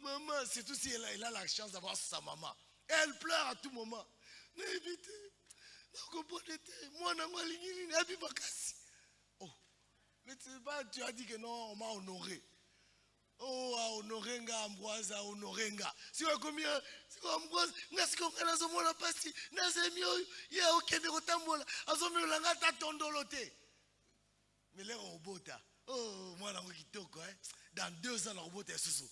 [SPEAKER 1] Maman, surtout si elle a la chance d'avoir sa maman. Elle pleure à tout moment. Oh, mais tu as dit que non, on m'a honoré. Oh, honorenga, Ambroise, honorenga. Si on a combien, si on Ambroise, n'est-ce qu'on a ce mot là passé, n'est-ce mieux, il y a aucun de rotambola, à ce moment là, t'as tondoloté. Mais les robots, oh, moi, là, dans 2 ans, le robot est sous.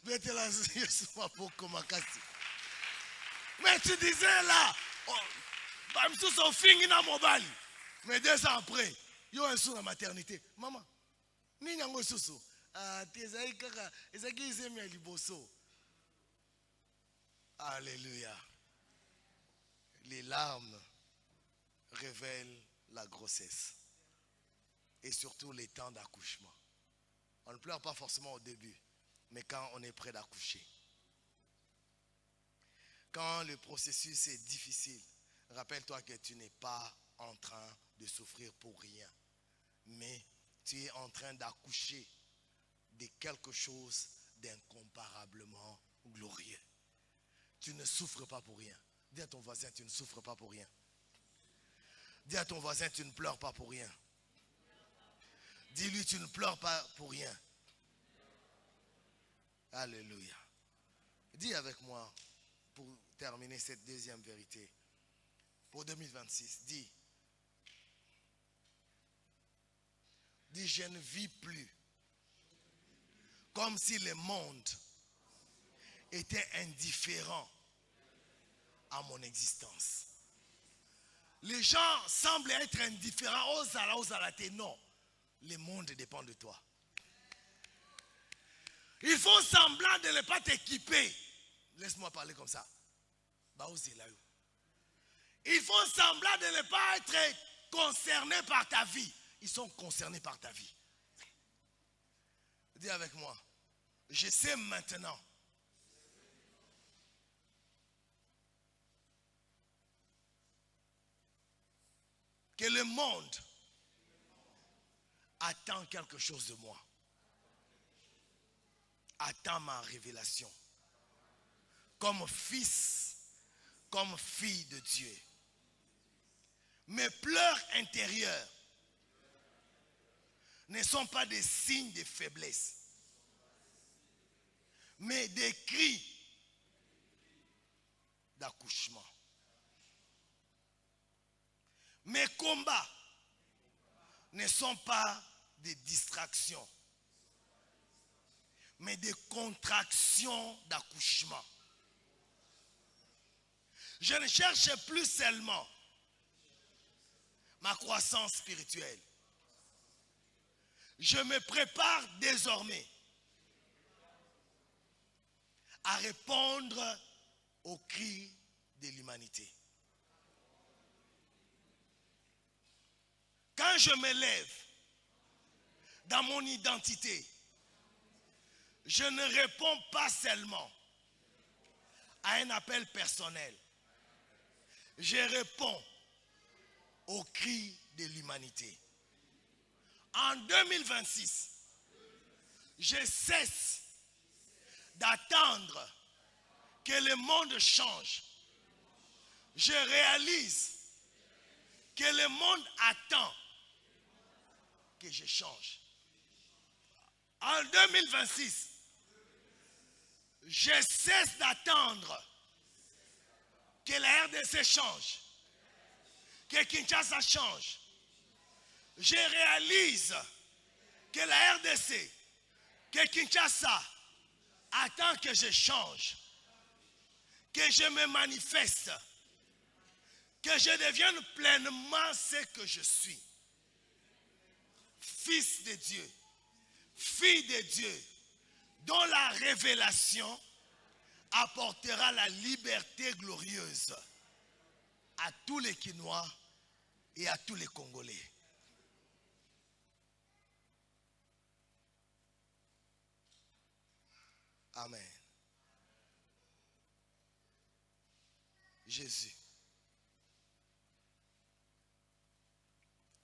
[SPEAKER 1] Mais tu disais là, mais 2 ans après, il y a un sou dans la maternité. Maman, ni n'yango sous. Alléluia. Les larmes révèlent la grossesse. Et surtout les temps d'accouchement. On ne pleure pas forcément au début, mais quand on est prêt d'accoucher. Quand le processus est difficile, rappelle-toi que tu n'es pas en train de souffrir pour rien, mais tu es en train d'accoucher de quelque chose d'incomparablement glorieux. Tu ne souffres pas pour rien. Dis à ton voisin, tu ne souffres pas pour rien. Dis à ton voisin, tu ne pleures pas pour rien. Dis-lui, tu ne pleures pas pour rien. Alléluia. Dis avec moi, pour terminer cette deuxième vérité, pour 2026, dis, Dis, je ne vis plus comme si le monde était indifférent à mon existence. Les gens semblent être indifférents. Non, le monde dépend de toi. Il faut semblant de ne pas t'équiper. Laisse-moi parler comme ça. Il faut semblant de ne pas être concerné par ta vie. Ils sont concernés par ta vie. Dis avec moi. Je sais maintenant que le monde attend quelque chose de moi. Attend ma révélation. Comme fils, comme fille de Dieu. Mes pleurs intérieures ne sont pas des signes de faiblesse, mais des cris d'accouchement. Mes combats ne sont pas des distractions, mais des contractions d'accouchement. Je ne cherche plus seulement ma croissance spirituelle. Je me prépare désormais à répondre aux cris de l'humanité. Quand je me lève dans mon identité, je ne réponds pas seulement à un appel personnel. Je réponds aux cris de l'humanité. En 2026, je cesse d'attendre que le monde change. Je réalise que le monde attend que je change. En 2026, je cesse d'attendre que la RDC change, que Kinshasa change. Je réalise que la RDC, que Kinshasa attend que je change, que je me manifeste, que je devienne pleinement ce que je suis. Fils de Dieu, fille de Dieu, dont la révélation apportera la liberté glorieuse à tous les Quinois et à tous les Congolais. Amen. Jésus.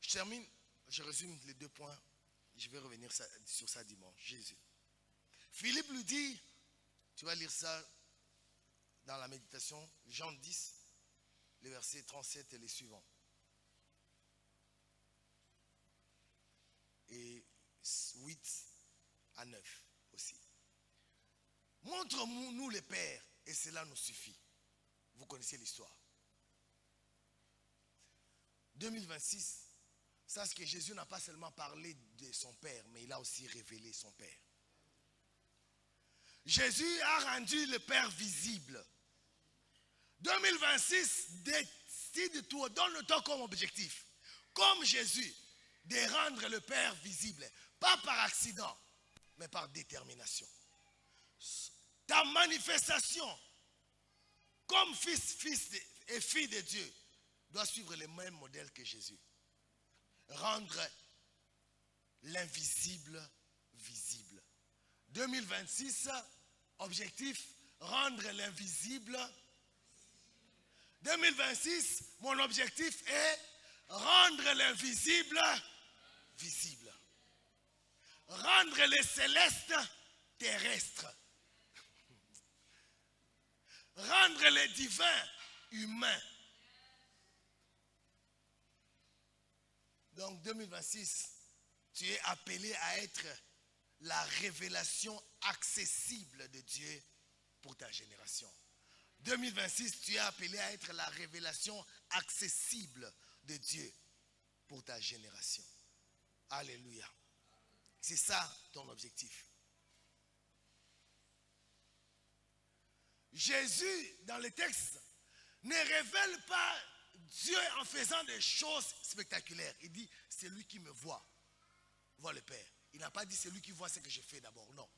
[SPEAKER 1] Je termine, je résume les 2 points. Je vais revenir sur ça dimanche. Jésus. Philippe lui dit, tu vas lire ça dans la méditation, Jean 10, les versets 37 et les suivants. Et 8 à 9 aussi. Montre-nous le Père et cela nous suffit. Vous connaissez l'histoire. 2026, sache que Jésus n'a pas seulement parlé de son Père, mais il a aussi révélé son Père. Jésus a rendu le Père visible. 2026, décide-toi, donne-toi comme objectif, comme Jésus, de rendre le Père visible, pas par accident, mais par détermination. Ta manifestation, comme fils et fille de Dieu, doit suivre le même modèle que Jésus. Rendre l'invisible visible. 2026, objectif, rendre l'invisible. 2026, mon objectif est rendre l'invisible visible. Rendre les célestes terrestres. Rendre les divins humains. Donc 2026, tu es appelé à être la révélation accessible de Dieu pour ta génération. 2026, tu es appelé à être la révélation accessible de Dieu pour ta génération. Alléluia. C'est ça ton objectif. Jésus, dans le texte, ne révèle pas Dieu en faisant des choses spectaculaires. Il dit, c'est lui qui me voit le Père. Il n'a pas dit, c'est lui qui voit ce que je fais d'abord. Non.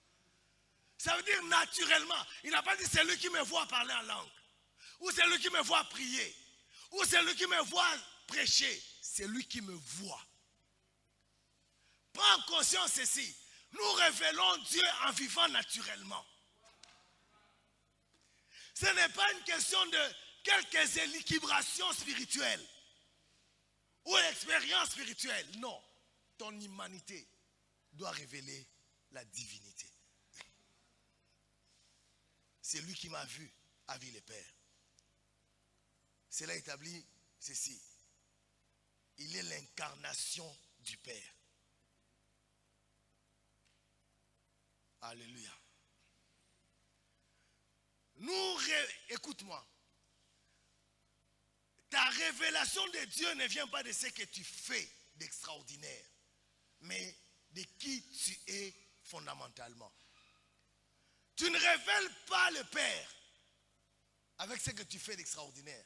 [SPEAKER 1] Ça veut dire naturellement. Il n'a pas dit, c'est lui qui me voit parler en langue. Ou c'est lui qui me voit prier. Ou c'est lui qui me voit prêcher. C'est lui qui me voit. Prends conscience ceci. Nous révélons Dieu en vivant naturellement. Ce n'est pas une question de quelques équilibrations spirituelles ou expériences spirituelles. Non, ton humanité doit révéler la divinité. C'est lui qui m'a vu, a vu le Père. Cela établit ceci. Il est l'incarnation du Père. Alléluia. Écoute-moi. Ta révélation de Dieu ne vient pas de ce que tu fais d'extraordinaire, mais de qui tu es fondamentalement. Tu ne révèles pas le Père avec ce que tu fais d'extraordinaire,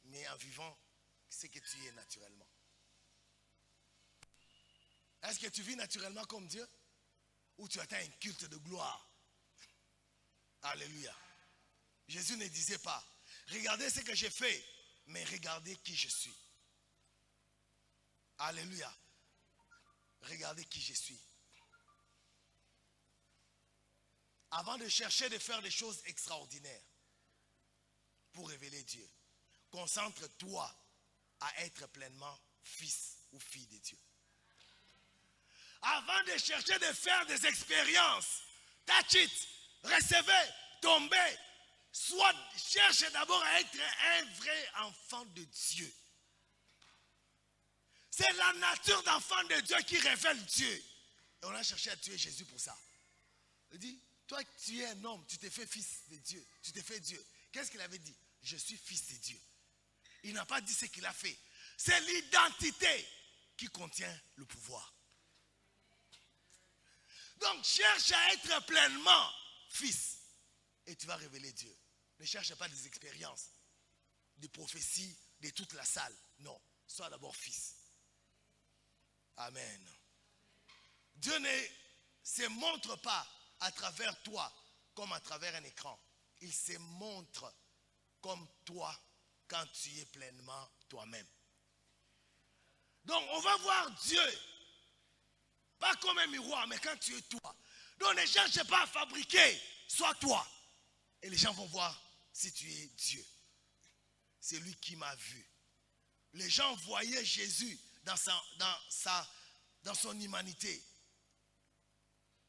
[SPEAKER 1] mais en vivant ce que tu es naturellement. Est-ce que tu vis naturellement comme Dieu ou tu atteins un culte de gloire? Alléluia. Jésus ne disait pas, regardez ce que j'ai fait, mais regardez qui je suis. Alléluia. Regardez qui je suis. Avant de chercher de faire des choses extraordinaires pour révéler Dieu, concentre-toi à être pleinement fils ou fille de Dieu. Avant de chercher de faire des expériences, touch it, recevez, tombez, cherche d'abord à être un vrai enfant de Dieu. C'est la nature d'enfant de Dieu qui révèle Dieu. Et on a cherché à tuer Jésus pour ça. Il dit, toi tu es un homme, tu t'es fait fils de Dieu, tu t'es fait Dieu. Qu'est-ce qu'il avait dit? Je suis fils de Dieu. Il n'a pas dit ce qu'il a fait. C'est l'identité qui contient le pouvoir. Donc cherche à être pleinement fils et tu vas révéler Dieu. Ne cherche pas des expériences, des prophéties de toute la salle. Non, sois d'abord fils. Amen. Dieu ne se montre pas à travers toi comme à travers un écran. Il se montre comme toi quand tu es pleinement toi-même. Donc on va voir Dieu pas comme un miroir, mais quand tu es toi. Donc ne cherche pas à fabriquer, sois toi. Et les gens vont voir si tu es Dieu. C'est lui qui m'a vu. Les gens voyaient Jésus dans son humanité.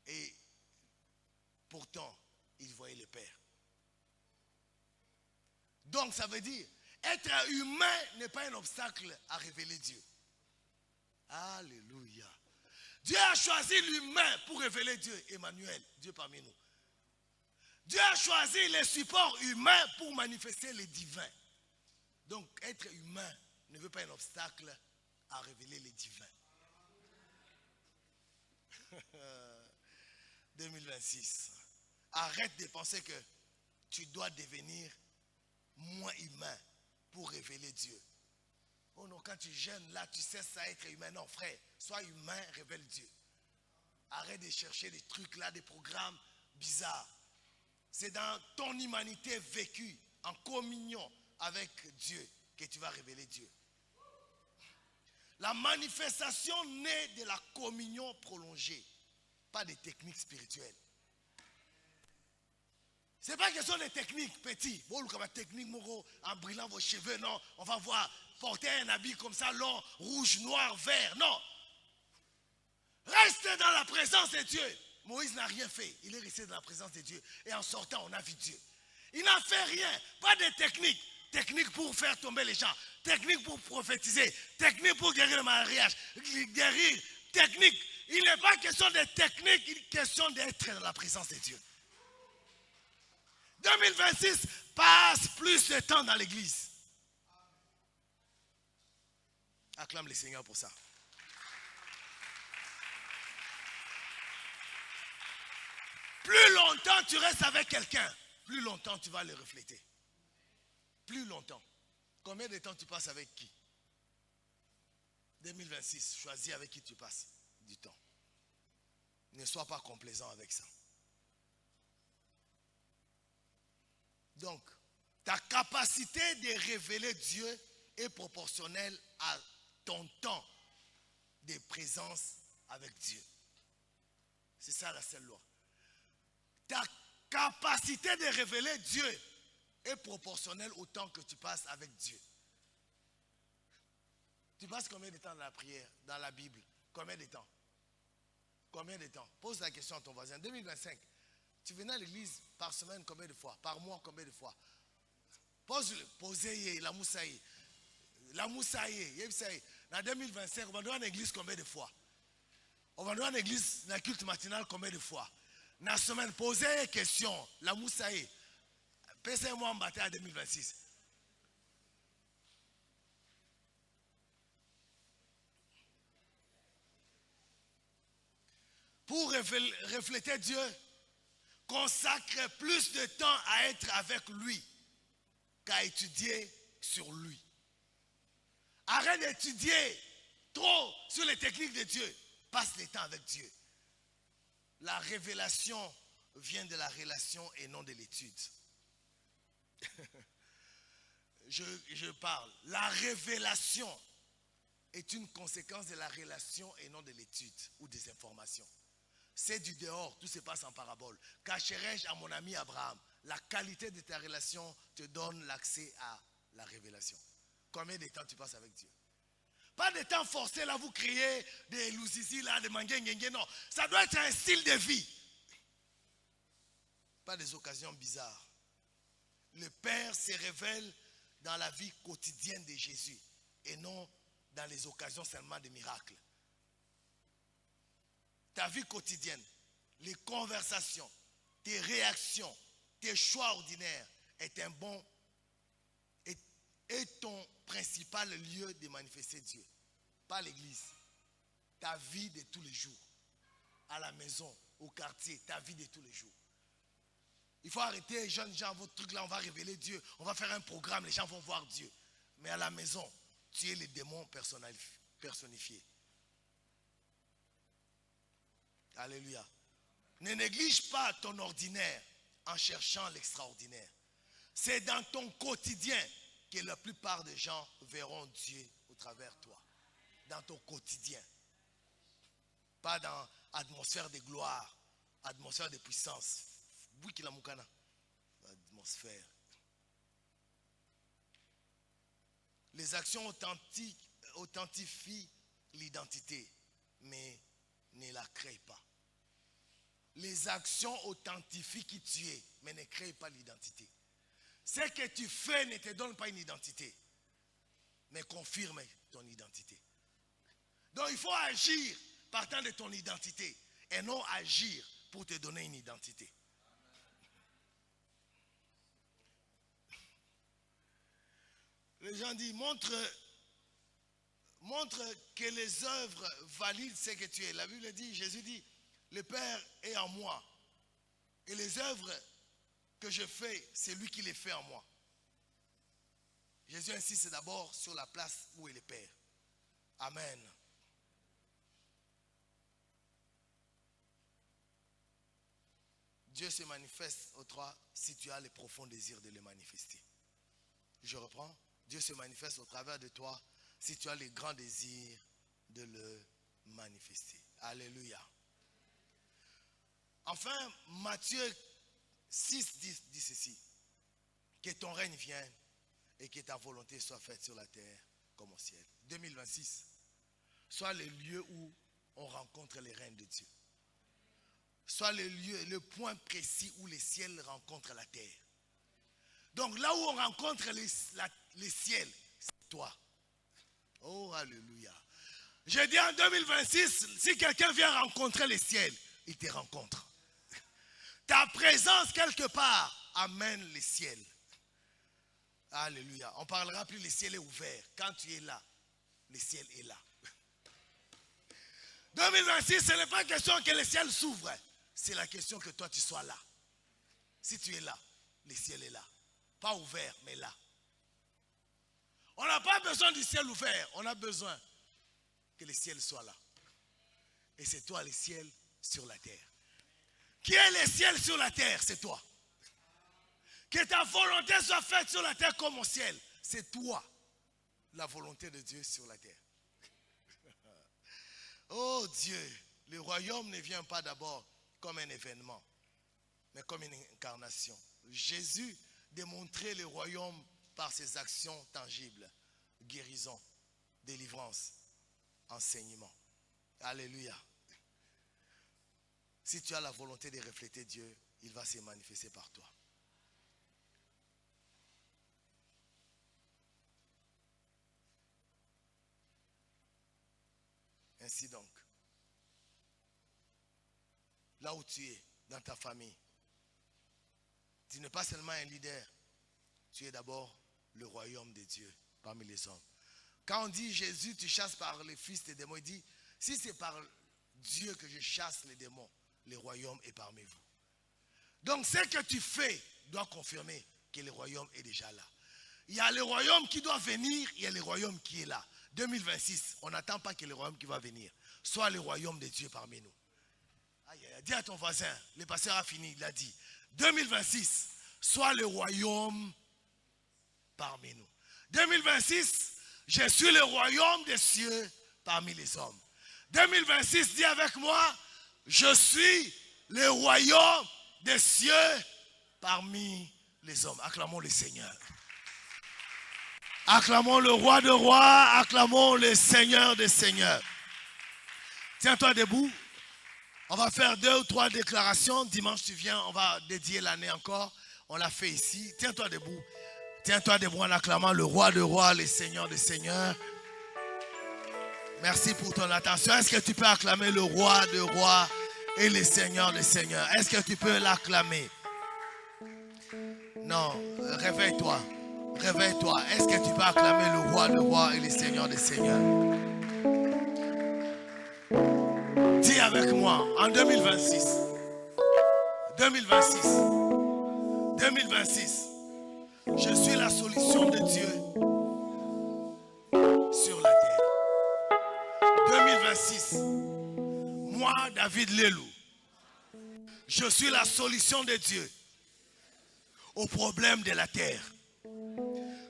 [SPEAKER 1] Et pourtant, ils voyaient le Père. Donc ça veut dire, être humain n'est pas un obstacle à révéler Dieu. Alléluia. Dieu a choisi l'humain pour révéler Dieu, Emmanuel, Dieu parmi nous. Dieu a choisi les supports humains pour manifester les divins. Donc, être humain ne veut pas un obstacle à révéler les divins. 2026. Arrête de penser que tu dois devenir moins humain pour révéler Dieu. Oh non, quand tu gênes là, tu cesses à être humain. Non, frère, sois humain, révèle Dieu. Arrête de chercher des trucs là, des programmes bizarres. C'est dans ton humanité vécue, en communion avec Dieu, que tu vas révéler Dieu. La manifestation naît de la communion prolongée, pas des techniques spirituelles. Ce n'est pas question de techniques, petit. Bon, comme la technique, en brillant vos cheveux, non. On va voir porter un habit comme ça, long, rouge, noir, vert. Non. Reste dans la présence de Dieu. Moïse n'a rien fait. Il est resté dans la présence de Dieu. Et en sortant, on a vu Dieu. Il n'a fait rien. Pas de technique. Technique pour faire tomber les gens. Technique pour prophétiser. Technique pour guérir le mariage. Guérir. Technique. Il n'est pas question de technique. Il est question d'être dans la présence de Dieu. 2026, passe plus de temps dans l'église. Acclame le Seigneur pour ça. plus longtemps tu restes avec quelqu'un, plus longtemps tu vas le refléter. Plus longtemps. Combien de temps tu passes avec qui? 2026, choisis avec qui tu passes du temps. Ne sois pas complaisant avec ça. Donc, ta capacité de révéler Dieu est proportionnelle à ton temps de présence avec Dieu. C'est ça la seule loi. Ta capacité de révéler Dieu est proportionnelle au temps que tu passes avec Dieu. Tu passes combien de temps dans la prière, dans la Bible? Combien de temps? Combien de temps? Pose la question à ton voisin. 2025, tu venais à l'église par semaine combien de fois? Par mois combien de fois? Posez la moussaïe. La moussaïe. En 2025, on va dans l'église combien de fois? On va dans l'église, dans la culte matinale combien de fois? Dans la semaine, posez une question. La moussaïe. Pensez-moi en bataille en 2026. Pour refléter Dieu, consacre plus de temps à être avec lui qu'à étudier sur lui. Arrête d'étudier trop sur les techniques de Dieu. Passe le temps avec Dieu. La révélation vient de la relation et non de l'étude. je parle. La révélation est une conséquence de la relation et non de l'étude ou des informations. C'est du dehors, tout se passe en parabole. Cacherai-je à mon ami Abraham? La qualité de ta relation te donne l'accès à la révélation. Combien de temps tu passes avec Dieu? Pas de temps forcé, là, vous criez des louzizi, là, des manguenguengue, non. Ça doit être un style de vie. Pas des occasions bizarres. Le Père se révèle dans la vie quotidienne de Jésus et non dans les occasions seulement de miracles. Ta vie quotidienne, les conversations, tes réactions, tes choix ordinaires est un bon est ton principal lieu de manifester Dieu. Pas l'église. Ta vie de tous les jours. À la maison, au quartier, ta vie de tous les jours. Il faut arrêter, jeunes gens, votre truc là, on va révéler Dieu. On va faire un programme, les gens vont voir Dieu. Mais à la maison, tu es le démon personnifié. Alléluia. Ne néglige pas ton ordinaire en cherchant l'extraordinaire. C'est dans ton quotidien que la plupart des gens verront Dieu au travers de toi. Dans ton quotidien. Pas dans l'atmosphère de gloire, atmosphère de puissance. Oui, qu'il a mon cana. Atmosphère. Les actions authentifient l'identité, mais ne la créent pas. Les actions authentifient qui tu es, mais ne créent pas l'identité. Ce que tu fais ne te donne pas une identité, mais confirme ton identité. Donc il faut agir partant de ton identité et non agir pour te donner une identité. Les gens disent, montre que les œuvres valident ce que tu es. La Bible dit, Jésus dit, le Père est en moi. Et les œuvres que je fais, c'est lui qui les fait en moi. Jésus insiste d'abord sur la place où est le Père. Amen. Dieu se manifeste aux trois si tu as le profond désir de le manifester. Je reprends. Dieu se manifeste au travers de toi si tu as le grand désir de le manifester. Alléluia. Enfin, Matthieu 6 dit ceci. Que ton règne vienne et que ta volonté soit faite sur la terre comme au ciel. 2026 soit le lieu où on rencontre les règnes de Dieu. Soit le lieu, le point précis où les ciels rencontrent la terre. Donc là où on rencontre les ciels, c'est toi. Oh, alléluia. Je dis en 2026, si quelqu'un vient rencontrer les ciels, il te rencontre. Ta présence quelque part amène les ciels. Alléluia. On ne parlera plus, le ciel est ouvert. Quand tu es là, le ciel est là. 2026, ce n'est pas question que le ciel s'ouvre. c'est la question que toi tu sois là. Si tu es là, le ciel est là. Pas ouvert, mais là. On n'a pas besoin du ciel ouvert. On a besoin que le ciel soit là. Et c'est toi le ciel sur la terre. Qui est le ciel sur la terre? C'est toi. Que ta volonté soit faite sur la terre comme au ciel. C'est toi, la volonté de Dieu sur la terre. Oh Dieu, le royaume ne vient pas d'abord comme un événement, mais comme une incarnation. Jésus démontrait le royaume par ses actions tangibles. Guérison, délivrance, enseignement. Alléluia. Si tu as la volonté de refléter Dieu, il va se manifester par toi. Ainsi donc, là où tu es, dans ta famille, tu n'es pas seulement un leader, tu es d'abord le royaume de Dieu parmi les hommes. Quand on dit Jésus, tu chasses par les fils des démons, il dit, si c'est par Dieu que je chasse les démons, le royaume est parmi vous. Donc ce que tu fais doit confirmer que le royaume est déjà là. Il y a le royaume qui doit venir, il y a le royaume qui est là. 2026, on n'attend pas que le royaume qui va venir soit le royaume de Dieu parmi nous. Aïe, aïe, dis à ton voisin, le pasteur a fini, il a dit, 2026, soit le royaume parmi nous. 2026, je suis le royaume des cieux parmi les hommes. 2026, dis avec moi, je suis le royaume des cieux parmi les hommes. Acclamons le Seigneur. Acclamons le roi de rois, acclamons le Seigneur des seigneurs. Tiens-toi debout. On va faire 2 ou 3 déclarations. Dimanche, tu viens, on va dédier l'année encore. On l'a fait ici. Tiens-toi debout. Tiens-toi debout en acclamant le roi de rois, le Seigneur des seigneurs. Merci pour ton attention. Est-ce que tu peux acclamer le roi de rois et le Seigneur des seigneurs? Est-ce que tu peux l'acclamer? Non, réveille-toi. Réveille-toi. Est-ce que tu peux acclamer le roi de rois et le Seigneur des seigneurs? Dis avec moi, en 2026, 2026, 2026, je suis la solution de Dieu sur la terre. 2026, moi, David Lelou, je suis la solution de Dieu au problème de la terre.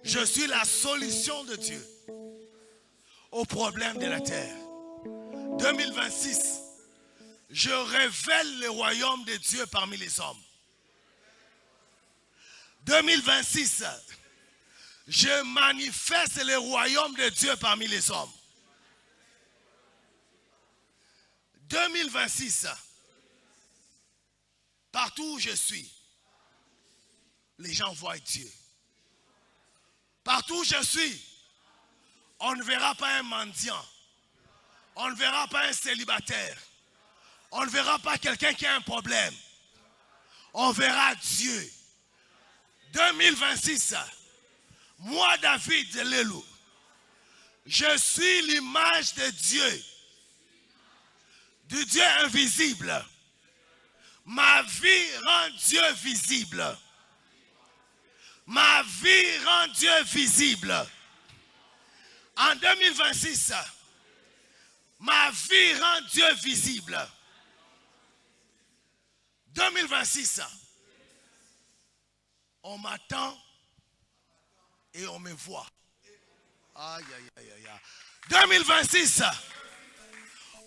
[SPEAKER 1] Je suis la solution de Dieu au problème de la terre. 2026, je révèle le royaume de Dieu parmi les hommes. 2026, je manifeste le royaume de Dieu parmi les hommes. 2026, partout où je suis, les gens voient Dieu. Partout où je suis, on ne verra pas un mendiant. On ne verra pas un célibataire. On ne verra pas quelqu'un qui a un problème. On verra Dieu. 2026, moi David Lelou, je suis l'image de Dieu. Du Dieu invisible. Ma vie rend Dieu visible. Ma vie rend Dieu visible. En 2026, ma vie rend Dieu visible. 2026, on m'attend et on me voit. Aïe, aïe, aïe, aïe. 2026,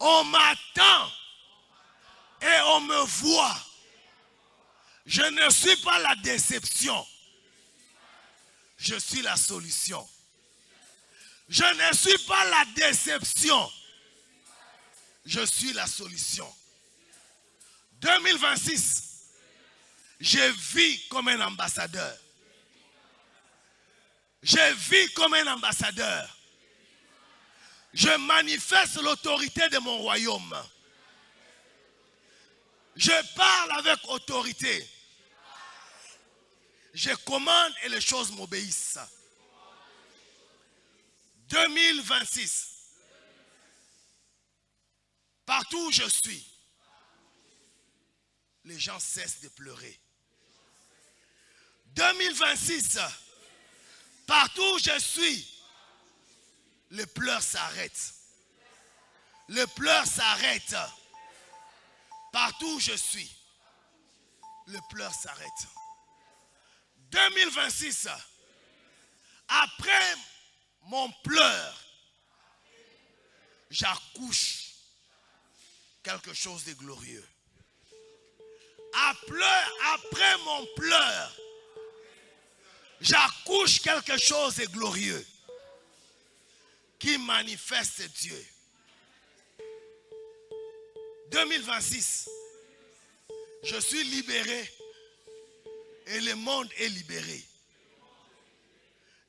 [SPEAKER 1] on m'attend et on me voit. Je ne suis pas la déception. Je suis la solution. Je ne suis pas la déception. Je suis la solution. 2026, je vis comme un ambassadeur. Je vis comme un ambassadeur. Je manifeste l'autorité de mon royaume. Je parle avec autorité. Je commande et les choses m'obéissent. 2026. Partout où je suis, les gens cessent de pleurer. 2026, partout où je suis, le pleur s'arrête. Le pleur s'arrête. Partout où je suis, le pleur s'arrête. 2026, après mon pleur, j'accouche quelque chose de glorieux. Après mon pleur, j'accouche quelque chose de glorieux qui manifeste Dieu. 2026, je suis libéré et le monde est libéré.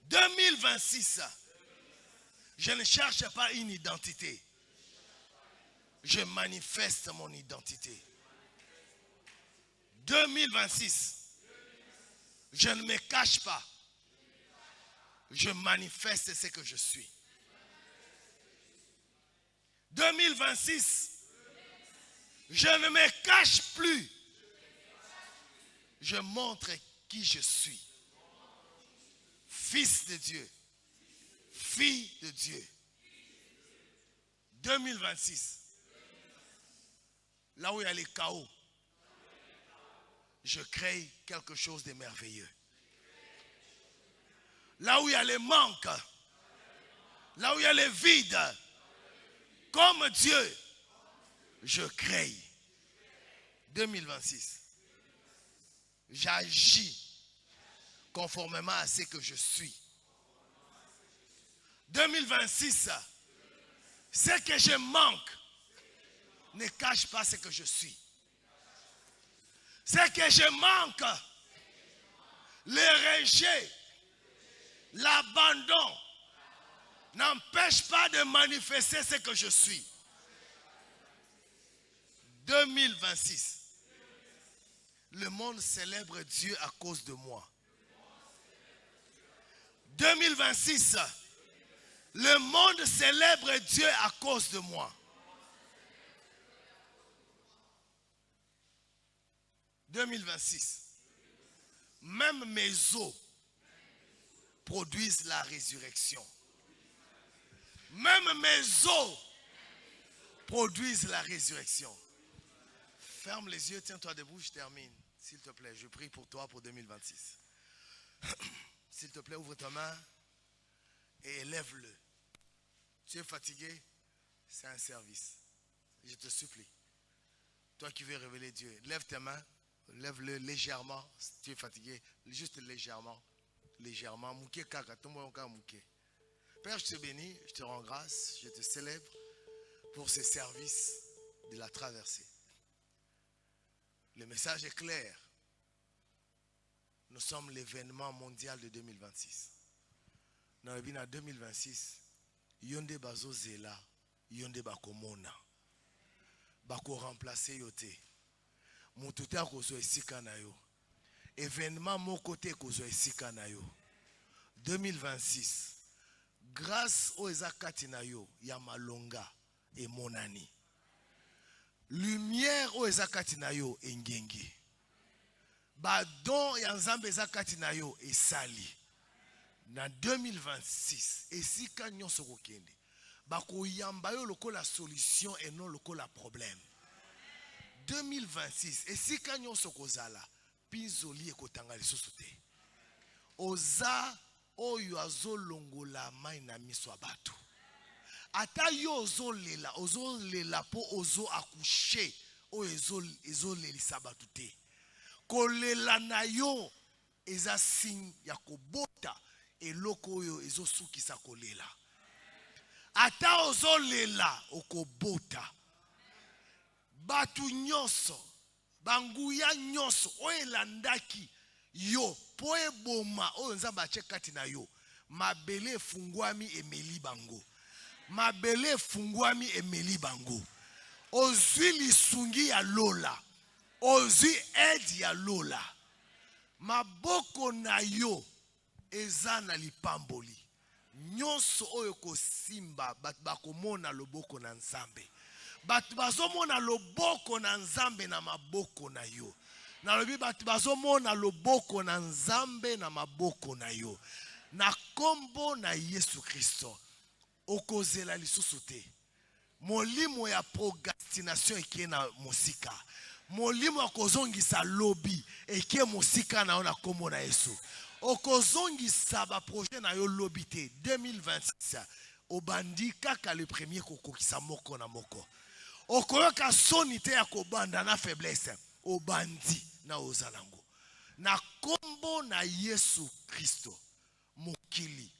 [SPEAKER 1] 2026, je ne cherche pas une identité. Je manifeste mon identité. 2026, je ne me cache pas. Je manifeste ce que je suis. 2026, je ne me cache plus. Je montre qui je suis. Fils de Dieu. Fille de Dieu. 2026. Là où il y a les chaos, je crée quelque chose de merveilleux. Là où il y a les manques, là où il y a les vides, comme Dieu, je crée. 2026. J'agis conformément à ce que je suis. 2026. Ce que je manque ne cache pas ce que je suis. Ce que je manque, le rejet, l'abandon, n'empêche pas de manifester ce que je suis. 2026. Le monde célèbre Dieu à cause de moi. 2026. Le monde célèbre Dieu à cause de moi. 2026. Même mes os produisent la résurrection. Même mes os produisent la résurrection. Ferme les yeux, tiens-toi debout, je termine. S'il te plaît, je prie pour toi pour 2026. S'il te plaît, ouvre ta main et élève-le. Tu es fatigué, c'est un service. Je te supplie. Toi qui veux révéler Dieu, lève tes mains, lève-le légèrement. Si tu es fatigué, juste légèrement. Légèrement. Père, je te bénis, je te rends grâce, je te célèbre pour ce service de la traversée. Le message est clair. Nous sommes l'événement mondial de 2026. Dans le bien 2026, yonde bazo zela, yonde bakomona. Bako remplacer yote. Mutute akozo esika na yo. Événement mon côté kozo esika na yo. 2026. Grâce aux ezakati na yo, ya malonga et monani. Lumière aux ezakati na yo engenge. Badon ya nzambe ezakati na yo esali. Na 2026, esika nyonso kokende. Bako yamba yo lokola solution et non lokola problème. 2026, esika nyonso kozala, pinzoli ekotanga lisusu te. Oza oyo azolongola mai na miso bato. Ata yo ozolela po ozo accoucher oyo ezolelisa bato te. Kolela na yo eza signe ya kobota eloko oyo ezosukisa kolela. Ata ozolela okobota. Batu nyonso, banguya nyonso oyo elandaki yo po eboma oyo nzambe atie kati na yo. Mabele efungwami emeli bango. Mabele efungwami emeli bango. Ozwi lisungi ya lola. Ozwi aide ya lola. Maboko na yo eza na lipamboli. Nyonso oyo kosimba bakomona loboko na nzambe. Batu bazomona loboko na nzambe na maboko na yo. Nalobi batu bazomona loboko na nzambe na maboko na yo. Na kombo na Yesu Kristo. Okozela lisusu te. Molimo ya procrastination eke na musika. Molimo akozongisa lobby eke musika na ona kombo na Yesu. Okozongisa ba projet na yo lobby te. 2026. Obandi kaka le premier kokokisa moko na moko. Okoyoka soni te ya kobanda na faiblesse. Obandi na ozalango. Na kombo na Yesu Kristo. Mokili.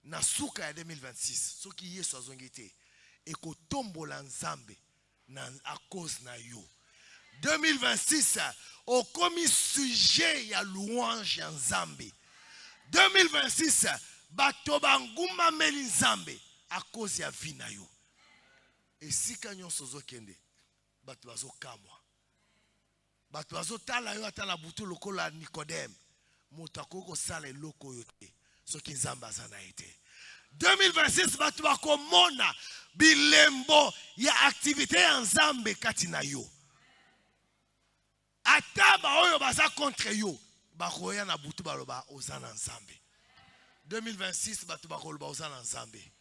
[SPEAKER 1] Na suka ya 2026. Soki Yesu azongi te. Eko tombola nzambe. Na a cause na yo. 2026. Okomi sujet ya louange ya nzambe. 2026. Bato banguma meli nzambe. A cause ya vi na yo. Esika nyonso zokende. Bato bazo kamwa. Bato bazo tala yo atala butu lokola Nikodem. Mutako ko sala eloko yo te. Soki nzambe azana ete. 2026 bato bakomona bilembo ya activité ya nzambe kati na yo. Ataba oyo baza contre yo. Bakoya na butu baloba ozana nzambe. 2026 bato bakoloba ozana nzambe.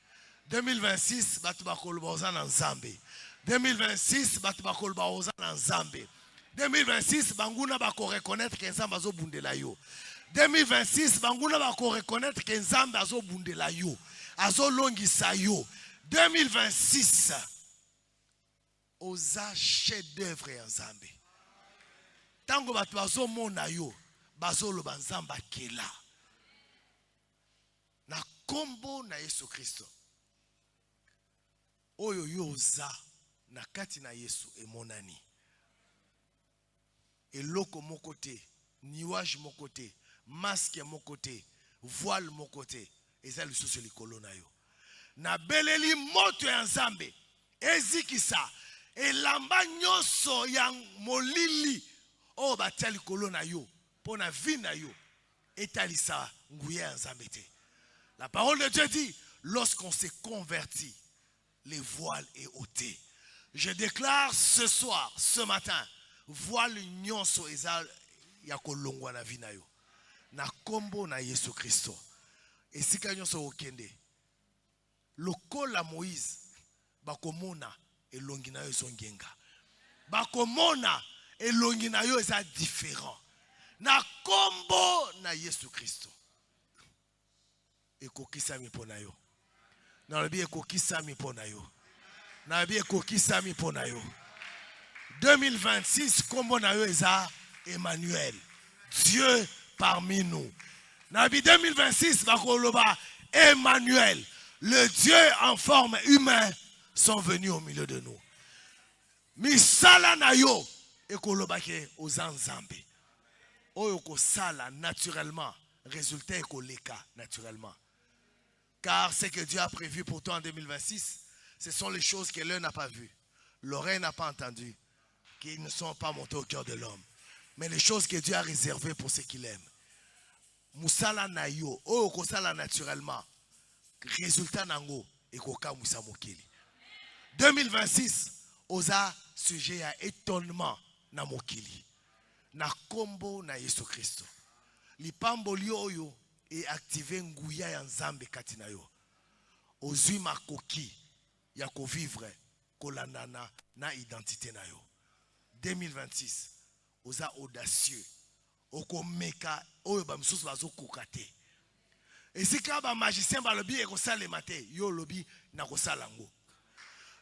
[SPEAKER 1] 2026 bato bakoloba ozana nzambe. 2026 bato bakoloba ozana nzambe. 2026 banguna bako reconnaître que nzambe azo bundela yo. 2026 banguna bako reconnaître que nzambe azo bundela yo. Azo longisa yo. 2026 oza chef d'œuvre ya nzambe. Tango bato bazo mona yo bazo loba nzambe akela. Na kombo na Yesu Kristo. Oyo yoza na kati na Yesu emonani. Eloko moko te, niwage moko te, masque moko te, voile moko te, eza lisusu likolo na yo. Na beleli moto ya nzambe, ezikisa, elamba nyonso ya molili, o batia likolo na yo, pona vi na yo, etalisa nguya ya nzambe te. La parole de Dieu dit, lorsqu'on s'est converti, les voiles est ôté. Je déclare ce soir, ce matin, voile nyonso eza ya kolongwa na vi na yo. Na kombo na Yesu Kristo. Esika nyonso okende. Lokola Moïse, bakomona elongi na yo ezongenga. Bakomona elongi na yo eza différent. Na kombo na Yesu Kristo. Ekokisami pona yo. Nalobi ekokisami pona yo. Nalobi ekokisami pona yo. 2026 kombo na yo eza Emmanuel. Dieu parmi nous. Nalobi 2026 bakoloba Emmanuel. Le Dieu en forme humaine sont venus au milieu de nous. Misala na yo ekoloba ke ozanzambe. Oyo ko sala naturellement. Résultat ekoleka naturellement. Car ce que Dieu a prévu pour toi en 2026, ce sont les choses que l'œil n'a pas vues, l'oreille n'a pas entendues, qui ne sont pas montées au cœur de l'homme. Mais les choses que Dieu a réservées pour ceux qu'il aime. Musala na yo, oyo kosala naturellement. Résultat nango, ekoka musa mokili. 2026, oza sujet à étonnement na mokili. Na kombo na Yesu Kristo. Lipamboli oyo et activer nguya ya nzambe kati na yo. Ozui makoki ya ko vivre kolandana na identité na yo. 2026 oza audacieux. Oko meka oyo ba misusu bazo kokate. Esika ba magicien ba lobi ekosalema te, yo lobi na kosala ngo.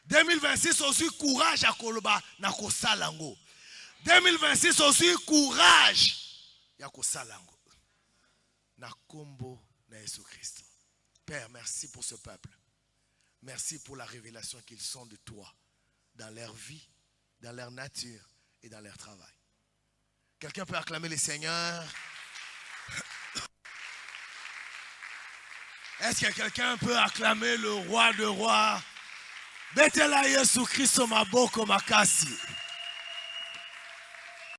[SPEAKER 1] 2026 aussi courage à koloba na kosala ngo. 2026 aussi courage ya kosala ngo. Na kombo na Yesu Christ. Père, merci pour ce peuple. Merci pour la révélation qu'ils sont de toi dans leur vie, dans leur nature et dans leur travail. Quelqu'un peut acclamer le Seigneur? Est-ce que quelqu'un peut acclamer le roi de rois? Betela Yesu Christ maboko makasi.